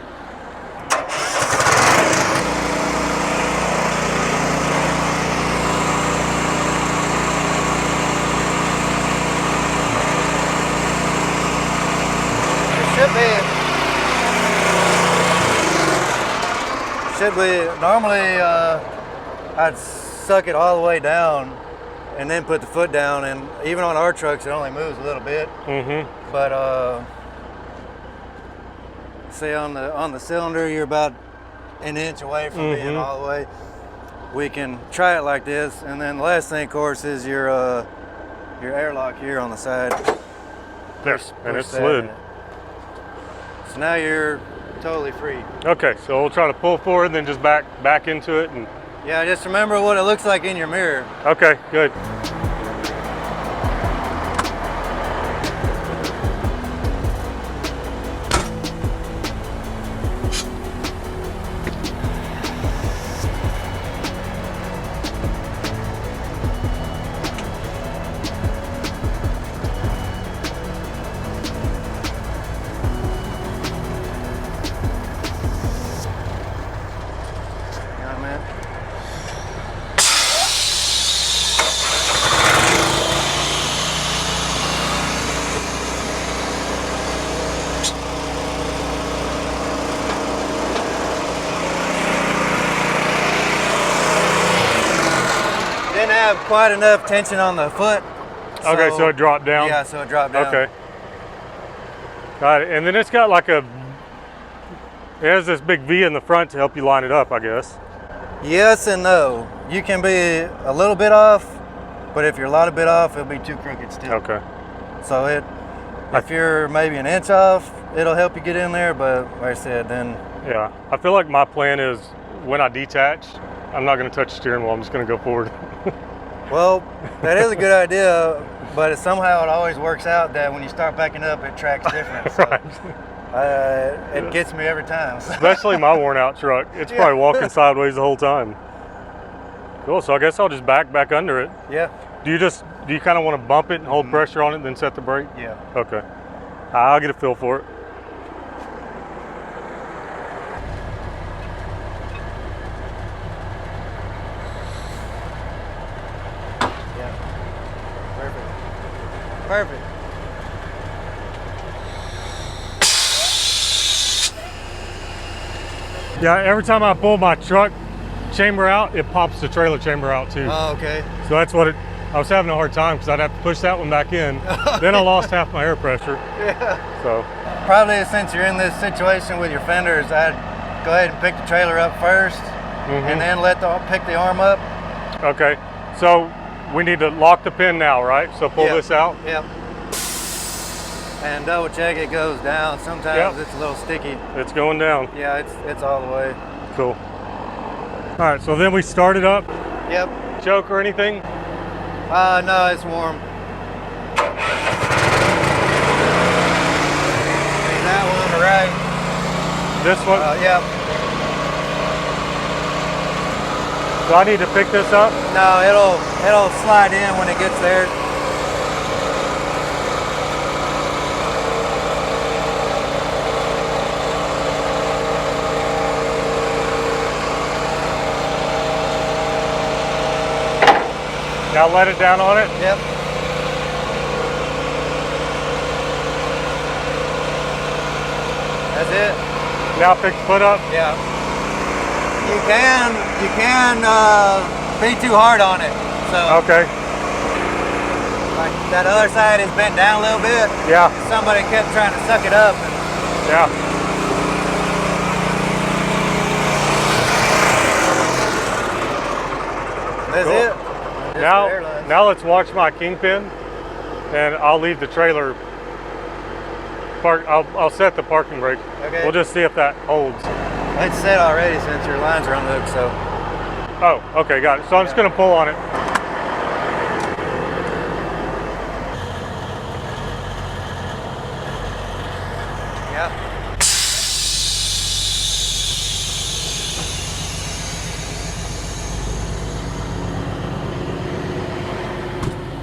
Should be normally I'd suck it all the way down and then put the foot down, and even on our trucks it only moves a little bit. But say on the cylinder you're about an inch away from being all the way. We can try it like this, and then the last thing, of course, is your airlock here on the side. there, and Push it that slid. in. So now you're totally free. Okay, so we'll try to pull forward and then just back into it. And Yeah, just remember what it looks like in your mirror. okay, good. You know what I mean? Didn't have quite enough tension on the foot. Okay, so it dropped down? Yeah, so it dropped down. Okay. Got it. And then it's got like it has this big V in the front to help you line it up, I guess. Yes and no. You can be a little bit off, but if you're a lot of bit off, it'll be too crooked still. Okay. So if you're maybe an inch off, it'll help you get in there, but like I said, then Yeah. I feel like my plan is when I detach, I'm not going to touch the steering wheel. I'm just going to go forward. well, that is a good idea, but somehow it always works out that when you start backing up, it tracks different. So, it gets me every time. Especially my worn out truck. It's probably walking sideways the whole time. Cool. So I guess I'll just back under it. Yeah. Do you kind of want to bump it and hold pressure on it and then set the brake? Yeah. Okay. I'll get a feel for it. Yeah. Perfect. Perfect. Yeah, every time I pull my truck chamber out, it pops the trailer chamber out too. Oh, okay. So that's what I was having a hard time because I'd have to push that one back in. Then I lost half my air pressure. Yeah. So, Probably since you're in this situation with your fenders, I'd go ahead and pick the trailer up first, and then pick the arm up. okay. So we need to lock the pin now, right? So pull Yep. this out. Yep. And double check it goes down. Sometimes Yep. it's a little sticky. It's going down. Yeah, it's all the way. Cool. All right, so then we start it up. Yep. Choke or anything? No, it's warm. Okay, that one, right? This one? Yep. Do I need to pick this up? No, it'll slide in when it gets there. Now let it down on it. Yep. That's it. Now pick the foot up. Yeah. You can be too hard on it. So Okay. like that other side is bent down a little bit. Yeah. Somebody kept trying to suck it up, and Yeah. That's Cool. it. Just the air lines. Now let's watch my kingpin, and I'll leave the trailer park. I'll set the parking brake. Okay. We'll just see if that holds. It's set already since your lines are unhooked, so. Oh, okay, got it. So I'm just gonna pull on it. Yeah.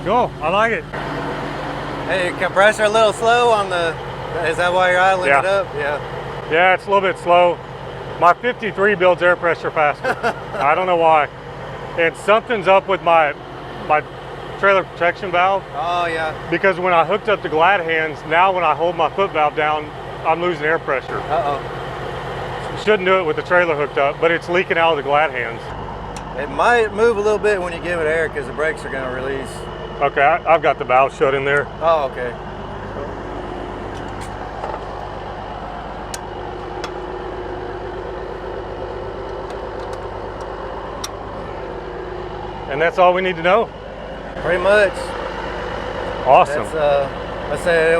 Cool, I like it. Hey, compressor a little slow on the, is that why you're idling Yeah. it up? Yeah. Yeah, it's a little bit slow. My 53 builds air pressure faster. I don't know why. And something's up with my trailer protection valve, Oh, yeah. because when I hooked up the glad hands, now when I hold my foot valve down, I'm losing air pressure. Uh-oh. Shouldn't do it with the trailer hooked up, but it's leaking out of the glad hands. It might move a little bit when you give it air because the brakes are going to release. Okay, I've got the valve shut in there. Oh, okay. And that's all we need to know. Pretty much. Awesome. That's, let's say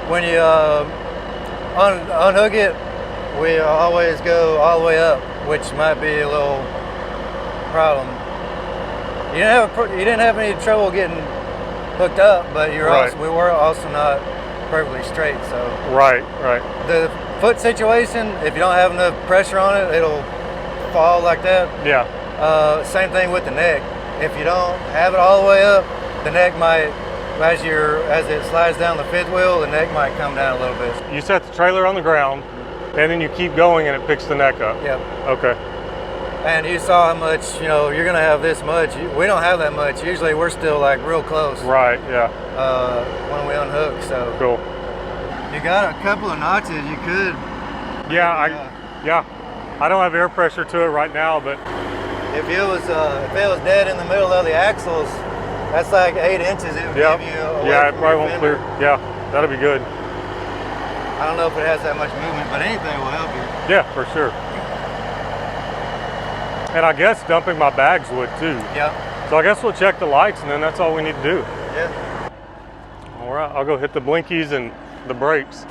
when you unhook it, we always go all the way up, which might be a little problem. You didn't have any trouble getting hooked up, but we were also not perfectly straight. So Right. the foot situation, if you don't have enough pressure on it, it'll fall like that. Yeah. Same thing with the neck. If you don't have it all the way up, the neck might, as it slides down the fifth wheel, the neck might come down a little bit. You set the trailer on the ground, and then you keep going, and it picks the neck up. Yep. Okay. And you saw how much, you're gonna have this much. We don't have that much. Usually we're still like real close. Right. Yeah. When we unhook, so. Cool. You got a couple of notches. You could. Yeah. I don't have air pressure to it right now, but If it was dead in the middle of the axles, that's like 8 inches. It would give you. Yeah, it probably won't clear. Yeah, that'll be good. I don't know if it has that much movement, but anything will help you. Yeah, for sure. And I guess dumping my bags would too. Yep. So I guess we'll check the lights, and then that's all we need to do. Yeah. All right, I'll go hit the blinkies and the brakes.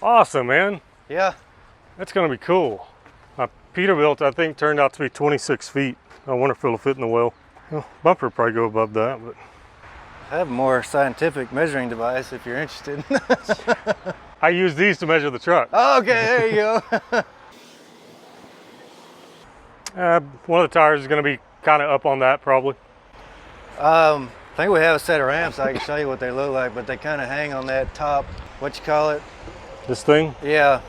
Awesome, man. Yeah. That's gonna be cool. My Peterbilt, I think, turned out to be 26 feet. I wonder if it'll fit in the well. Well, bumper will probably go above that, but. I have a more scientific measuring device if you're interested. I use these to measure the truck. Oh, okay, there you go. One of the tires is gonna be kind of up on that probably. I think we have a set of ramps. I can show you what they look like, but they kind of hang on that top, what you call it? This thing? Yeah.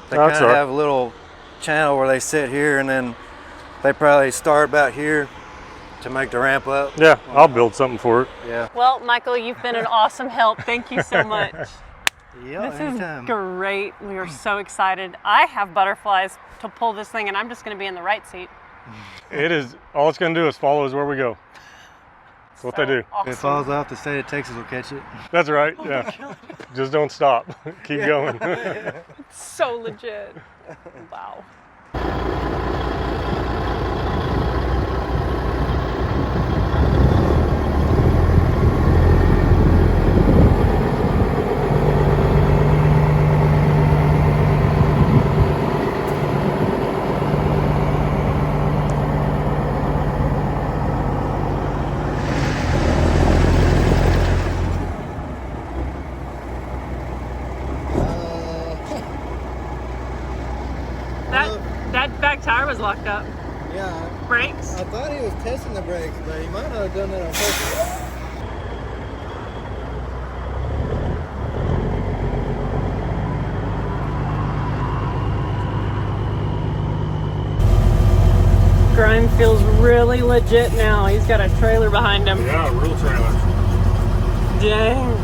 They That's kind of right. have a little channel where they sit here, and then they probably start about here to make the ramp up. Yeah, I'll build something for it. Yeah. Well, Michael, you've been an awesome help. Thank you so much. Yeah, This anytime. is great. We are so excited. I have butterflies to pull this thing, and I'm just going to be in the right seat. It is, all it's gonna do is follow us where we go. That's what they do. If it falls off, the state of Texas will catch it. That's right, yeah. Just don't stop, keep going. So legit. Wow. That back tire was locked up. Yeah. Brakes? I thought he was testing the brakes, but he might not have done that on purpose. Grime feels really legit now. He's got a trailer behind him. Yeah, real trailer. Dang.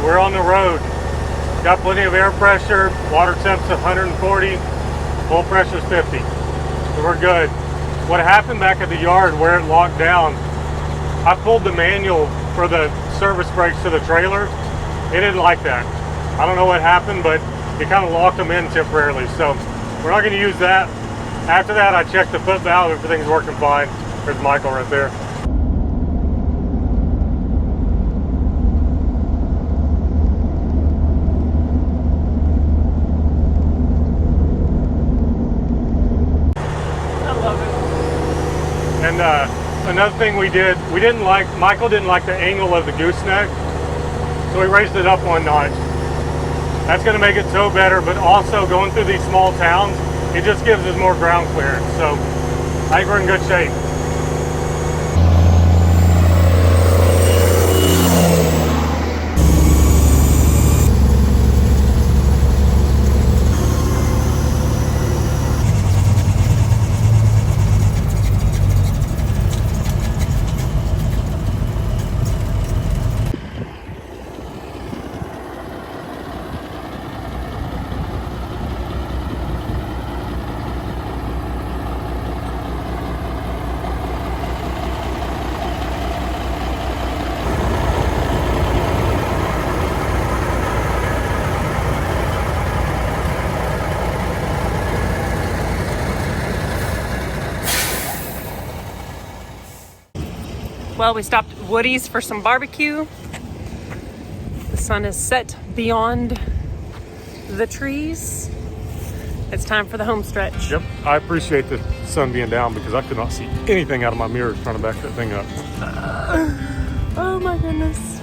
we're on the road. Got plenty of air pressure, water temp's 140, full pressure's 50. So we're good. What happened back at the yard where it locked down, I pulled the manual for the service brakes to the trailer. It didn't like that. I don't know what happened, but it kind of locked them in temporarily. So we're not gonna use that. After that, I checked the foot valve, everything's working fine. There's Michael right there. And another thing we didn't like, Michael didn't like the angle of the gooseneck, so we raised it up one notch. That's gonna make it tow better, but also going through these small towns, it just gives us more ground clearance. So I think we're in good shape. Well, we stopped at Woody's for some barbecue. The sun is set beyond the trees. It's time for the home stretch. Yep, I appreciate the sun being down because I could not see anything out of my mirror trying to back that thing up. Oh my goodness.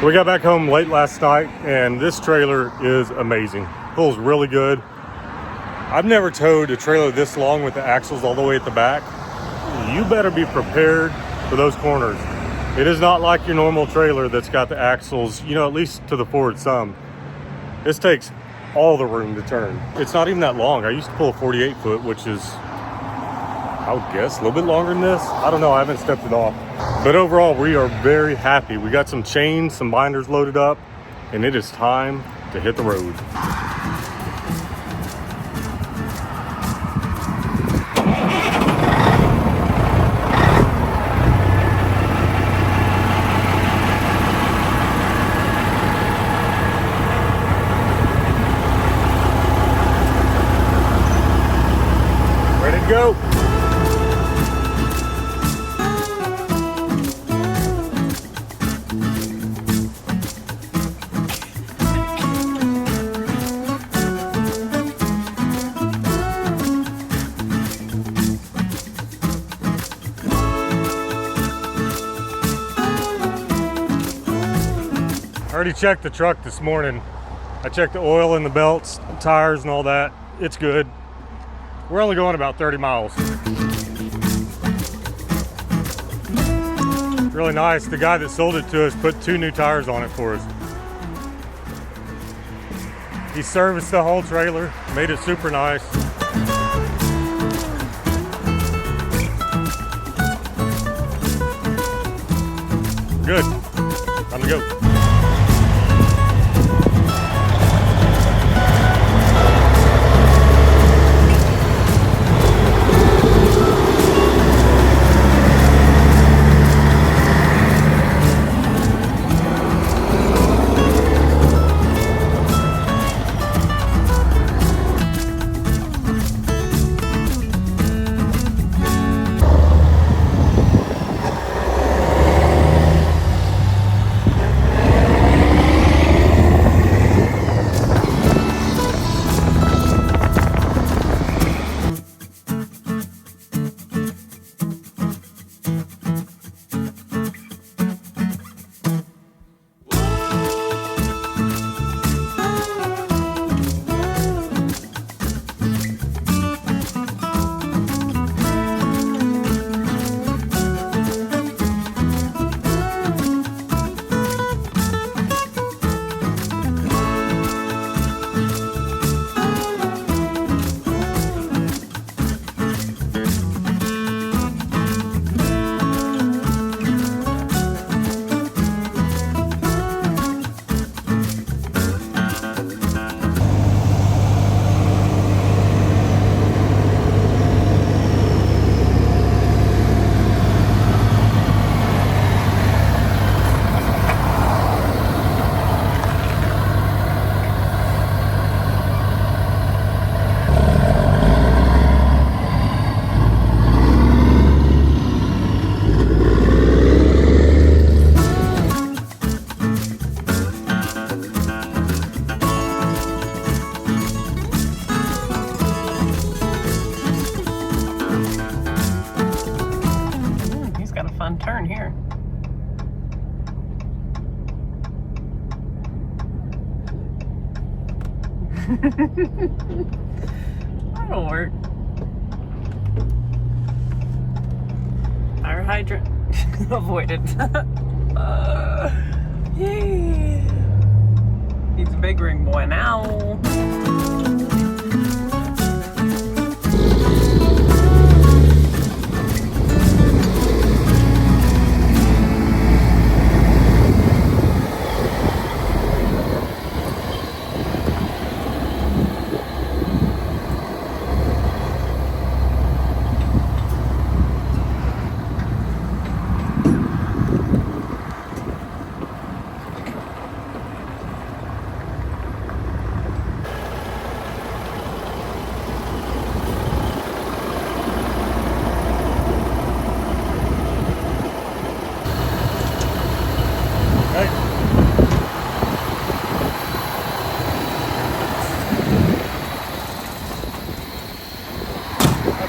We got back home late last night and this trailer is amazing. Pulls really good. I've never towed a trailer this long with the axles all the way at the back. You better be prepared for those corners. It is not like your normal trailer that's got the axles, you know, at least to the forward some. This takes all the room to turn. It's not even that long. I used to pull a 48 foot, which is, I would guess, a little bit longer than this. I don't know, I haven't stepped it off. But overall, we are very happy. We got some chains, some binders loaded up, and it is time to hit the road. Ready to go. already checked the truck this morning. I checked the oil in the belts, tires and all that. It's good. We're only going about 30 miles. Really nice. The guy that sold it to us put 2 new tires on it for us. He serviced the whole trailer, made it super nice. Good. Time to go. Turn here. That'll work. Fire hydrant avoided. Yeah. He's a big ring boy now.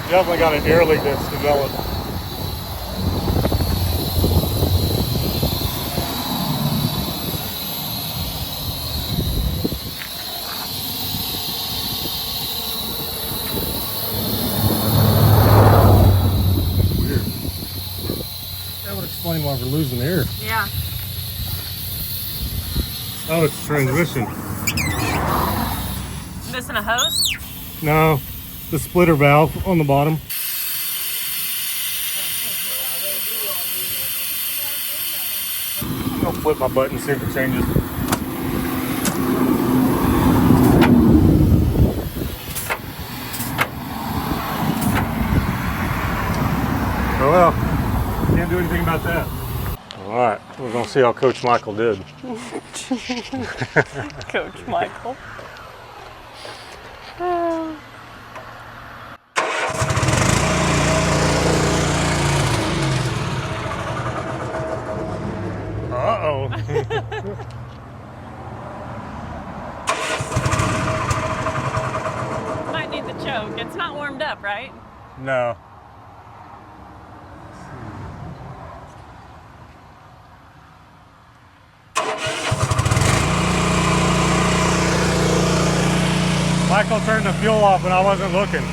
Definitely got an air leak that's developed. Weird. That would explain why we're losing air. Yeah. Oh, it's transmission. Missing a hose? No. The splitter valve on the bottom. I'll flip my button, see if it changes. Oh well, can't do anything about that. All right, we're gonna see how Coach Michael did. Coach Michael. Uh-oh. Might need the choke. It's not warmed up, right? No. Backhoe turned the fuel off when I wasn't looking.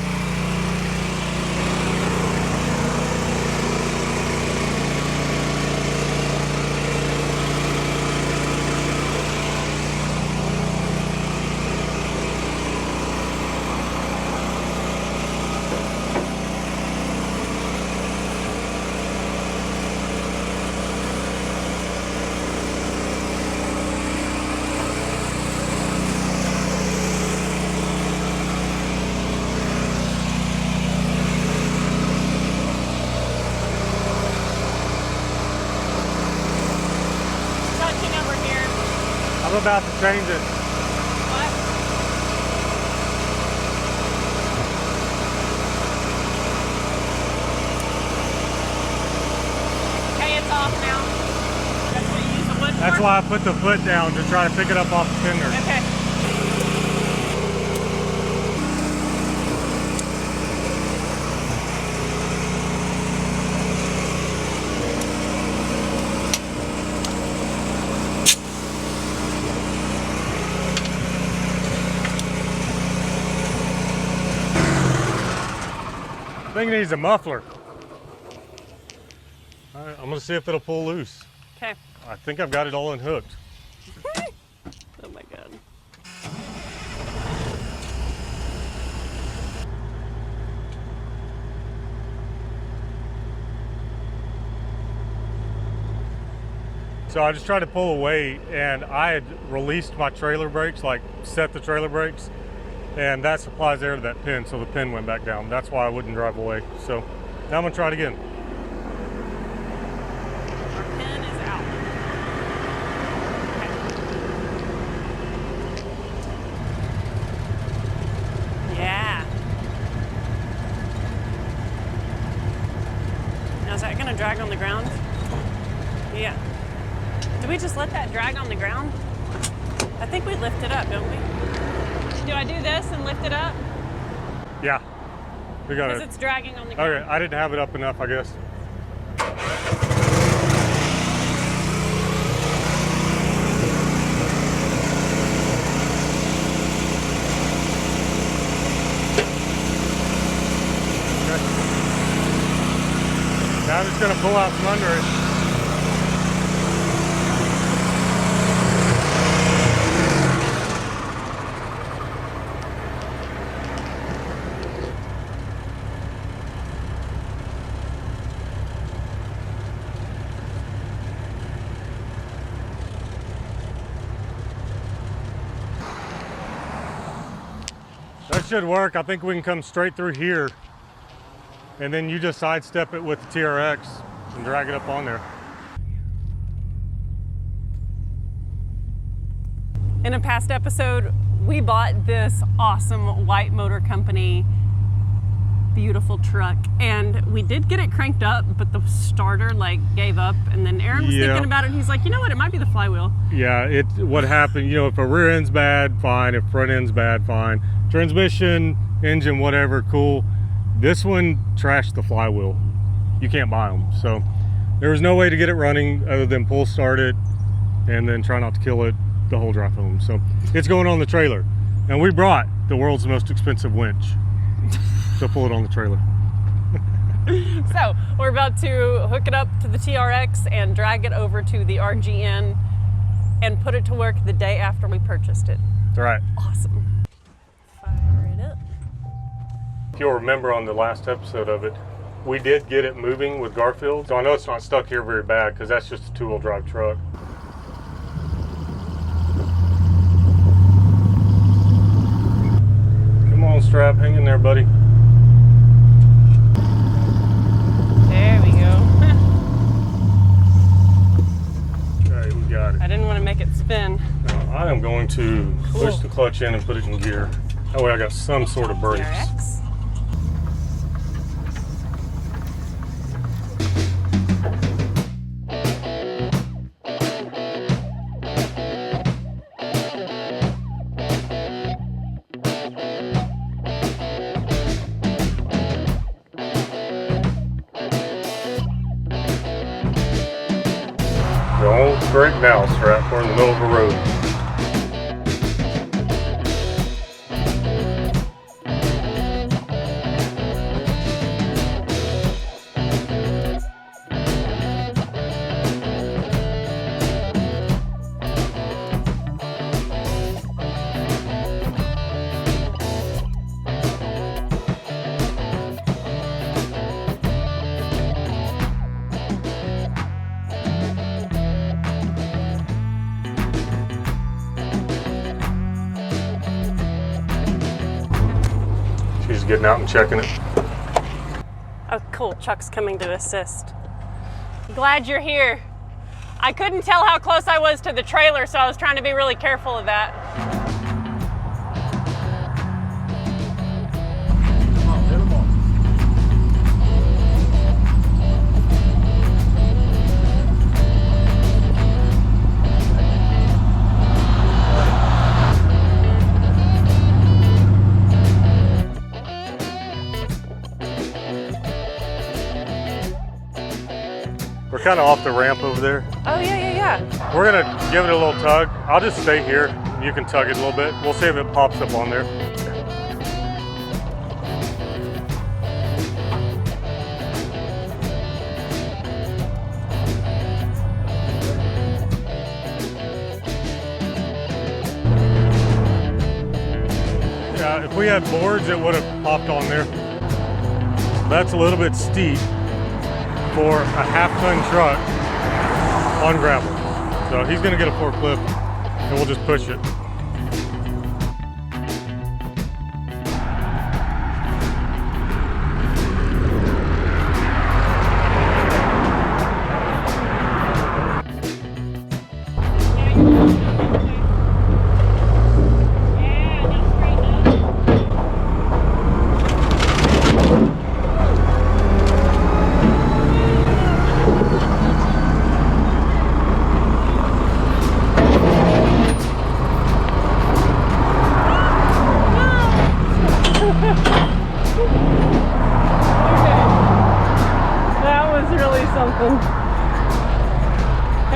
I'm about to change it. What? Okay, it's off now. That's what you use the wood for? That's why I put the foot down to try to pick it up off the fender. Okay. I think it needs a muffler. All right, I'm gonna see if it'll pull loose. Okay. I think I've got it all unhooked. Oh my god. So I just tried to pull away, and I had released my trailer brakes, like set the trailer brakes, and that supplies air to that pin, so the pin went back down. That's why I wouldn't drive away. So now I'm gonna try it again. Our pin is out. Okay. Yeah. Now is that gonna drag on the ground? Yeah. Do we just let that drag on the ground? I think we lift it up, don't we? Do I do this and lift it up? Yeah, we got Because it. it's dragging on the ground. Okay, I didn't have it up enough, I guess. Okay. Now I'm just gonna pull out from under it. That should work. I think we can come straight through here, and then you just sidestep it with the TRX and drag it up on there. In a past episode, we bought this awesome White Motor Company beautiful truck, and we did get it cranked up, but the starter like gave up, and then Aaron was thinking about it, and he's like, you know what, it might be the flywheel. Yeah, what happened, you know, if a rear end's bad, fine. If front end's bad, fine. Transmission, engine, whatever, cool. This one trashed the flywheel. You can't buy them. So there was no way to get it running other than pull start it and then try not to kill it the whole drive home. So it's going on the trailer. And we brought the world's most expensive winch to pull it on the trailer. So we're about to hook it up to the TRX and drag it over to the RGN and put it to work the day after we purchased it. That's right. Awesome. Fire it up. If you'll remember on the last episode of it, we did get it moving with Garfield. So I know it's not stuck here very bad because that's just a two-wheel drive truck. Come on, strap, hang in there, buddy. There we go. Okay, we got it. I didn't want to make it spin. Now, I am going to push the clutch in and put it in gear. That way I got some sort of brakes. TRX. Don't break now, strap. We're in the middle of a road. getting out and checking it. Oh, cool. Chuck's coming to assist. Glad you're here. I couldn't tell how close I was to the trailer, so I was trying to be really careful of that. We're kind of off the ramp over there. Oh, yeah. We're gonna give it a little tug. I'll just stay here. You can tug it a little bit. We'll see if it pops up on there. Yeah, if we had boards, it would have popped on there. That's a little bit steep for a half-ton truck on gravel. So he's gonna get a forklift and we'll just push it.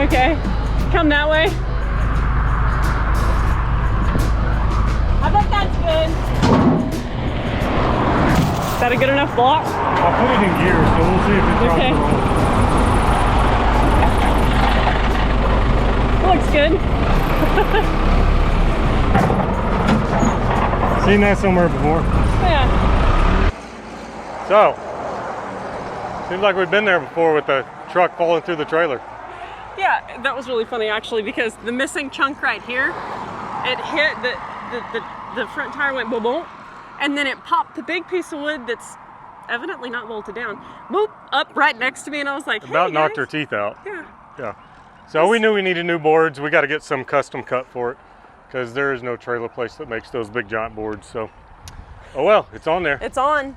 Okay, come that way. I bet that's good. Is that a good enough block? I'll put it in gear, so we'll see if it drops Okay. at all. Looks good. Seen that somewhere before. Yeah. So, seems like we've been there before with the truck falling through the trailer. Yeah, that was really funny actually, because the missing chunk right here, it hit the front tire went boom boom, and then it popped the big piece of wood that's evidently not bolted down, boop, up right next to me, and I was like, hey, About knocked guys. her teeth out. Yeah. Yeah. So we knew we needed new boards. We got to get some custom cut for it because there is no trailer place that makes those big giant boards. So, oh well, it's on there. It's on.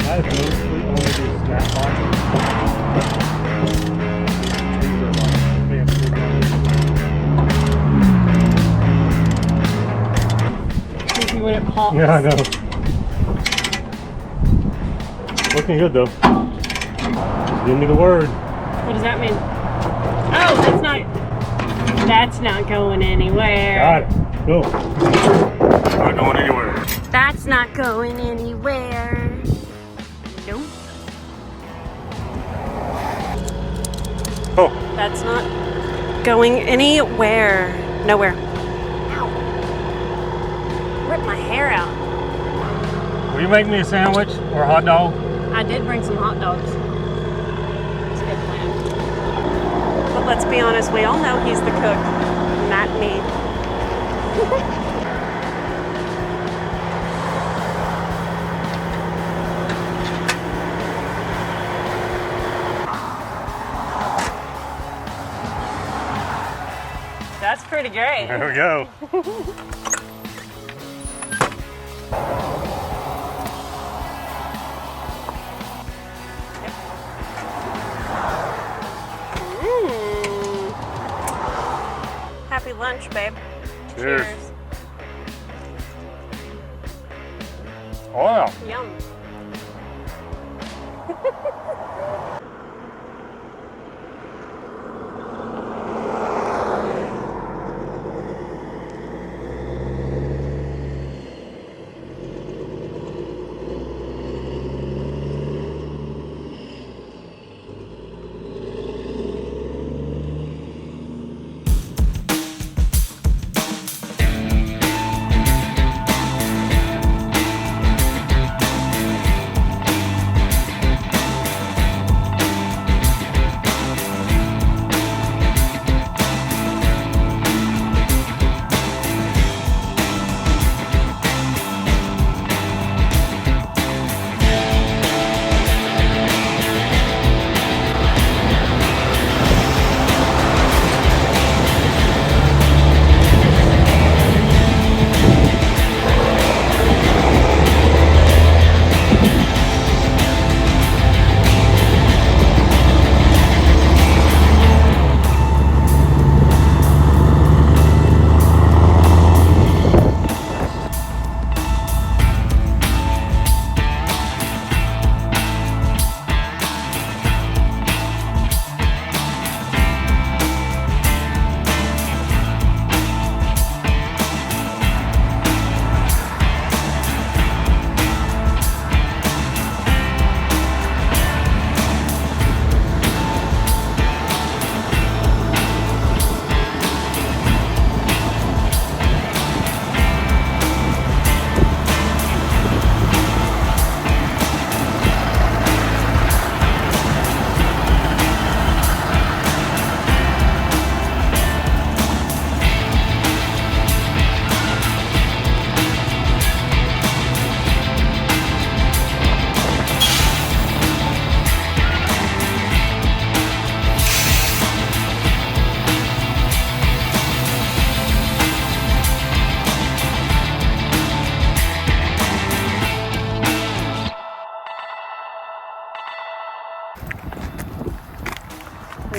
I mostly only do snap on. These are like fancy ones. See when it pops. Yeah, I know. Looking good though. Just give me the word. What does that mean? Oh, that's not going anywhere. Got it. Go. Not going anywhere. That's not going anywhere. Nope. Oh, That's not going anywhere. Nowhere. rip my hair out. Will you make me a sandwich or a hot dog? I did bring some hot dogs. It's a good plan. But let's be honest, we all know he's the cook, not me. That's pretty great. There we go. Happy lunch, babe. Cheers. Oil. Yum.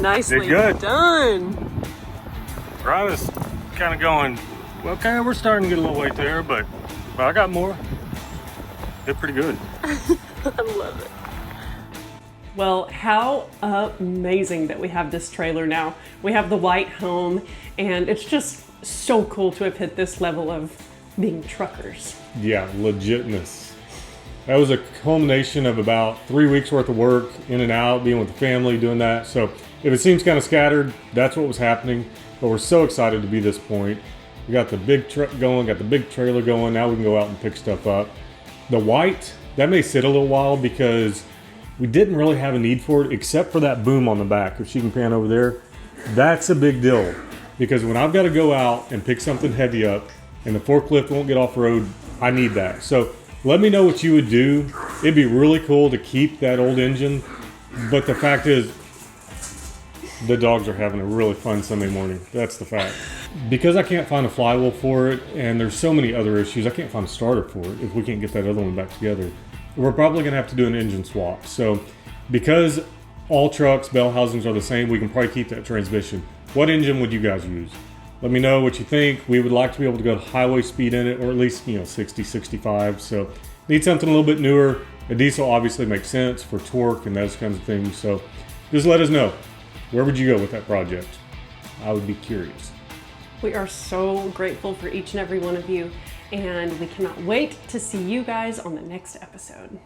Nicely Did good. done. Ryan is kind of going, well, okay, we're starting to get a little weight there, but I got more. Did pretty good. I love it. Well, how amazing that we have this trailer now. We have the white home, and it's just so cool to have hit this level of being truckers. Yeah, legitness. That was a culmination of about 3 weeks worth of work, in and out, being with the family, doing that. So if it seems kind of scattered, that's what was happening. But we're so excited to be this point. We got the big truck going, got the big trailer going. Now we can go out and pick stuff up. The white, that may sit a little while because we didn't really have a need for it except for that boom on the back. If she can pan over there, that's a big deal. Because when I've got to go out and pick something heavy up and the forklift won't get off road, I need that. So let me know what you would do. It'd be really cool to keep that old engine. But the fact is, the dogs are having a really fun Sunday morning. That's the fact. Because I can't find a flywheel for it, and there's so many other issues, I can't find a starter for it if we can't get that other one back together. We're probably gonna have to do an engine swap. So because all trucks, bell housings are the same, we can probably keep that transmission. What engine would you guys use? Let me know what you think. We would like to be able to go highway speed in it, or at least, 60, 65. So need something a little bit newer. A diesel obviously makes sense for torque and those kinds of things. So just let us know. Where would you go with that project? I would be curious. We are so grateful for each and every one of you, and we cannot wait to see you guys on the next episode.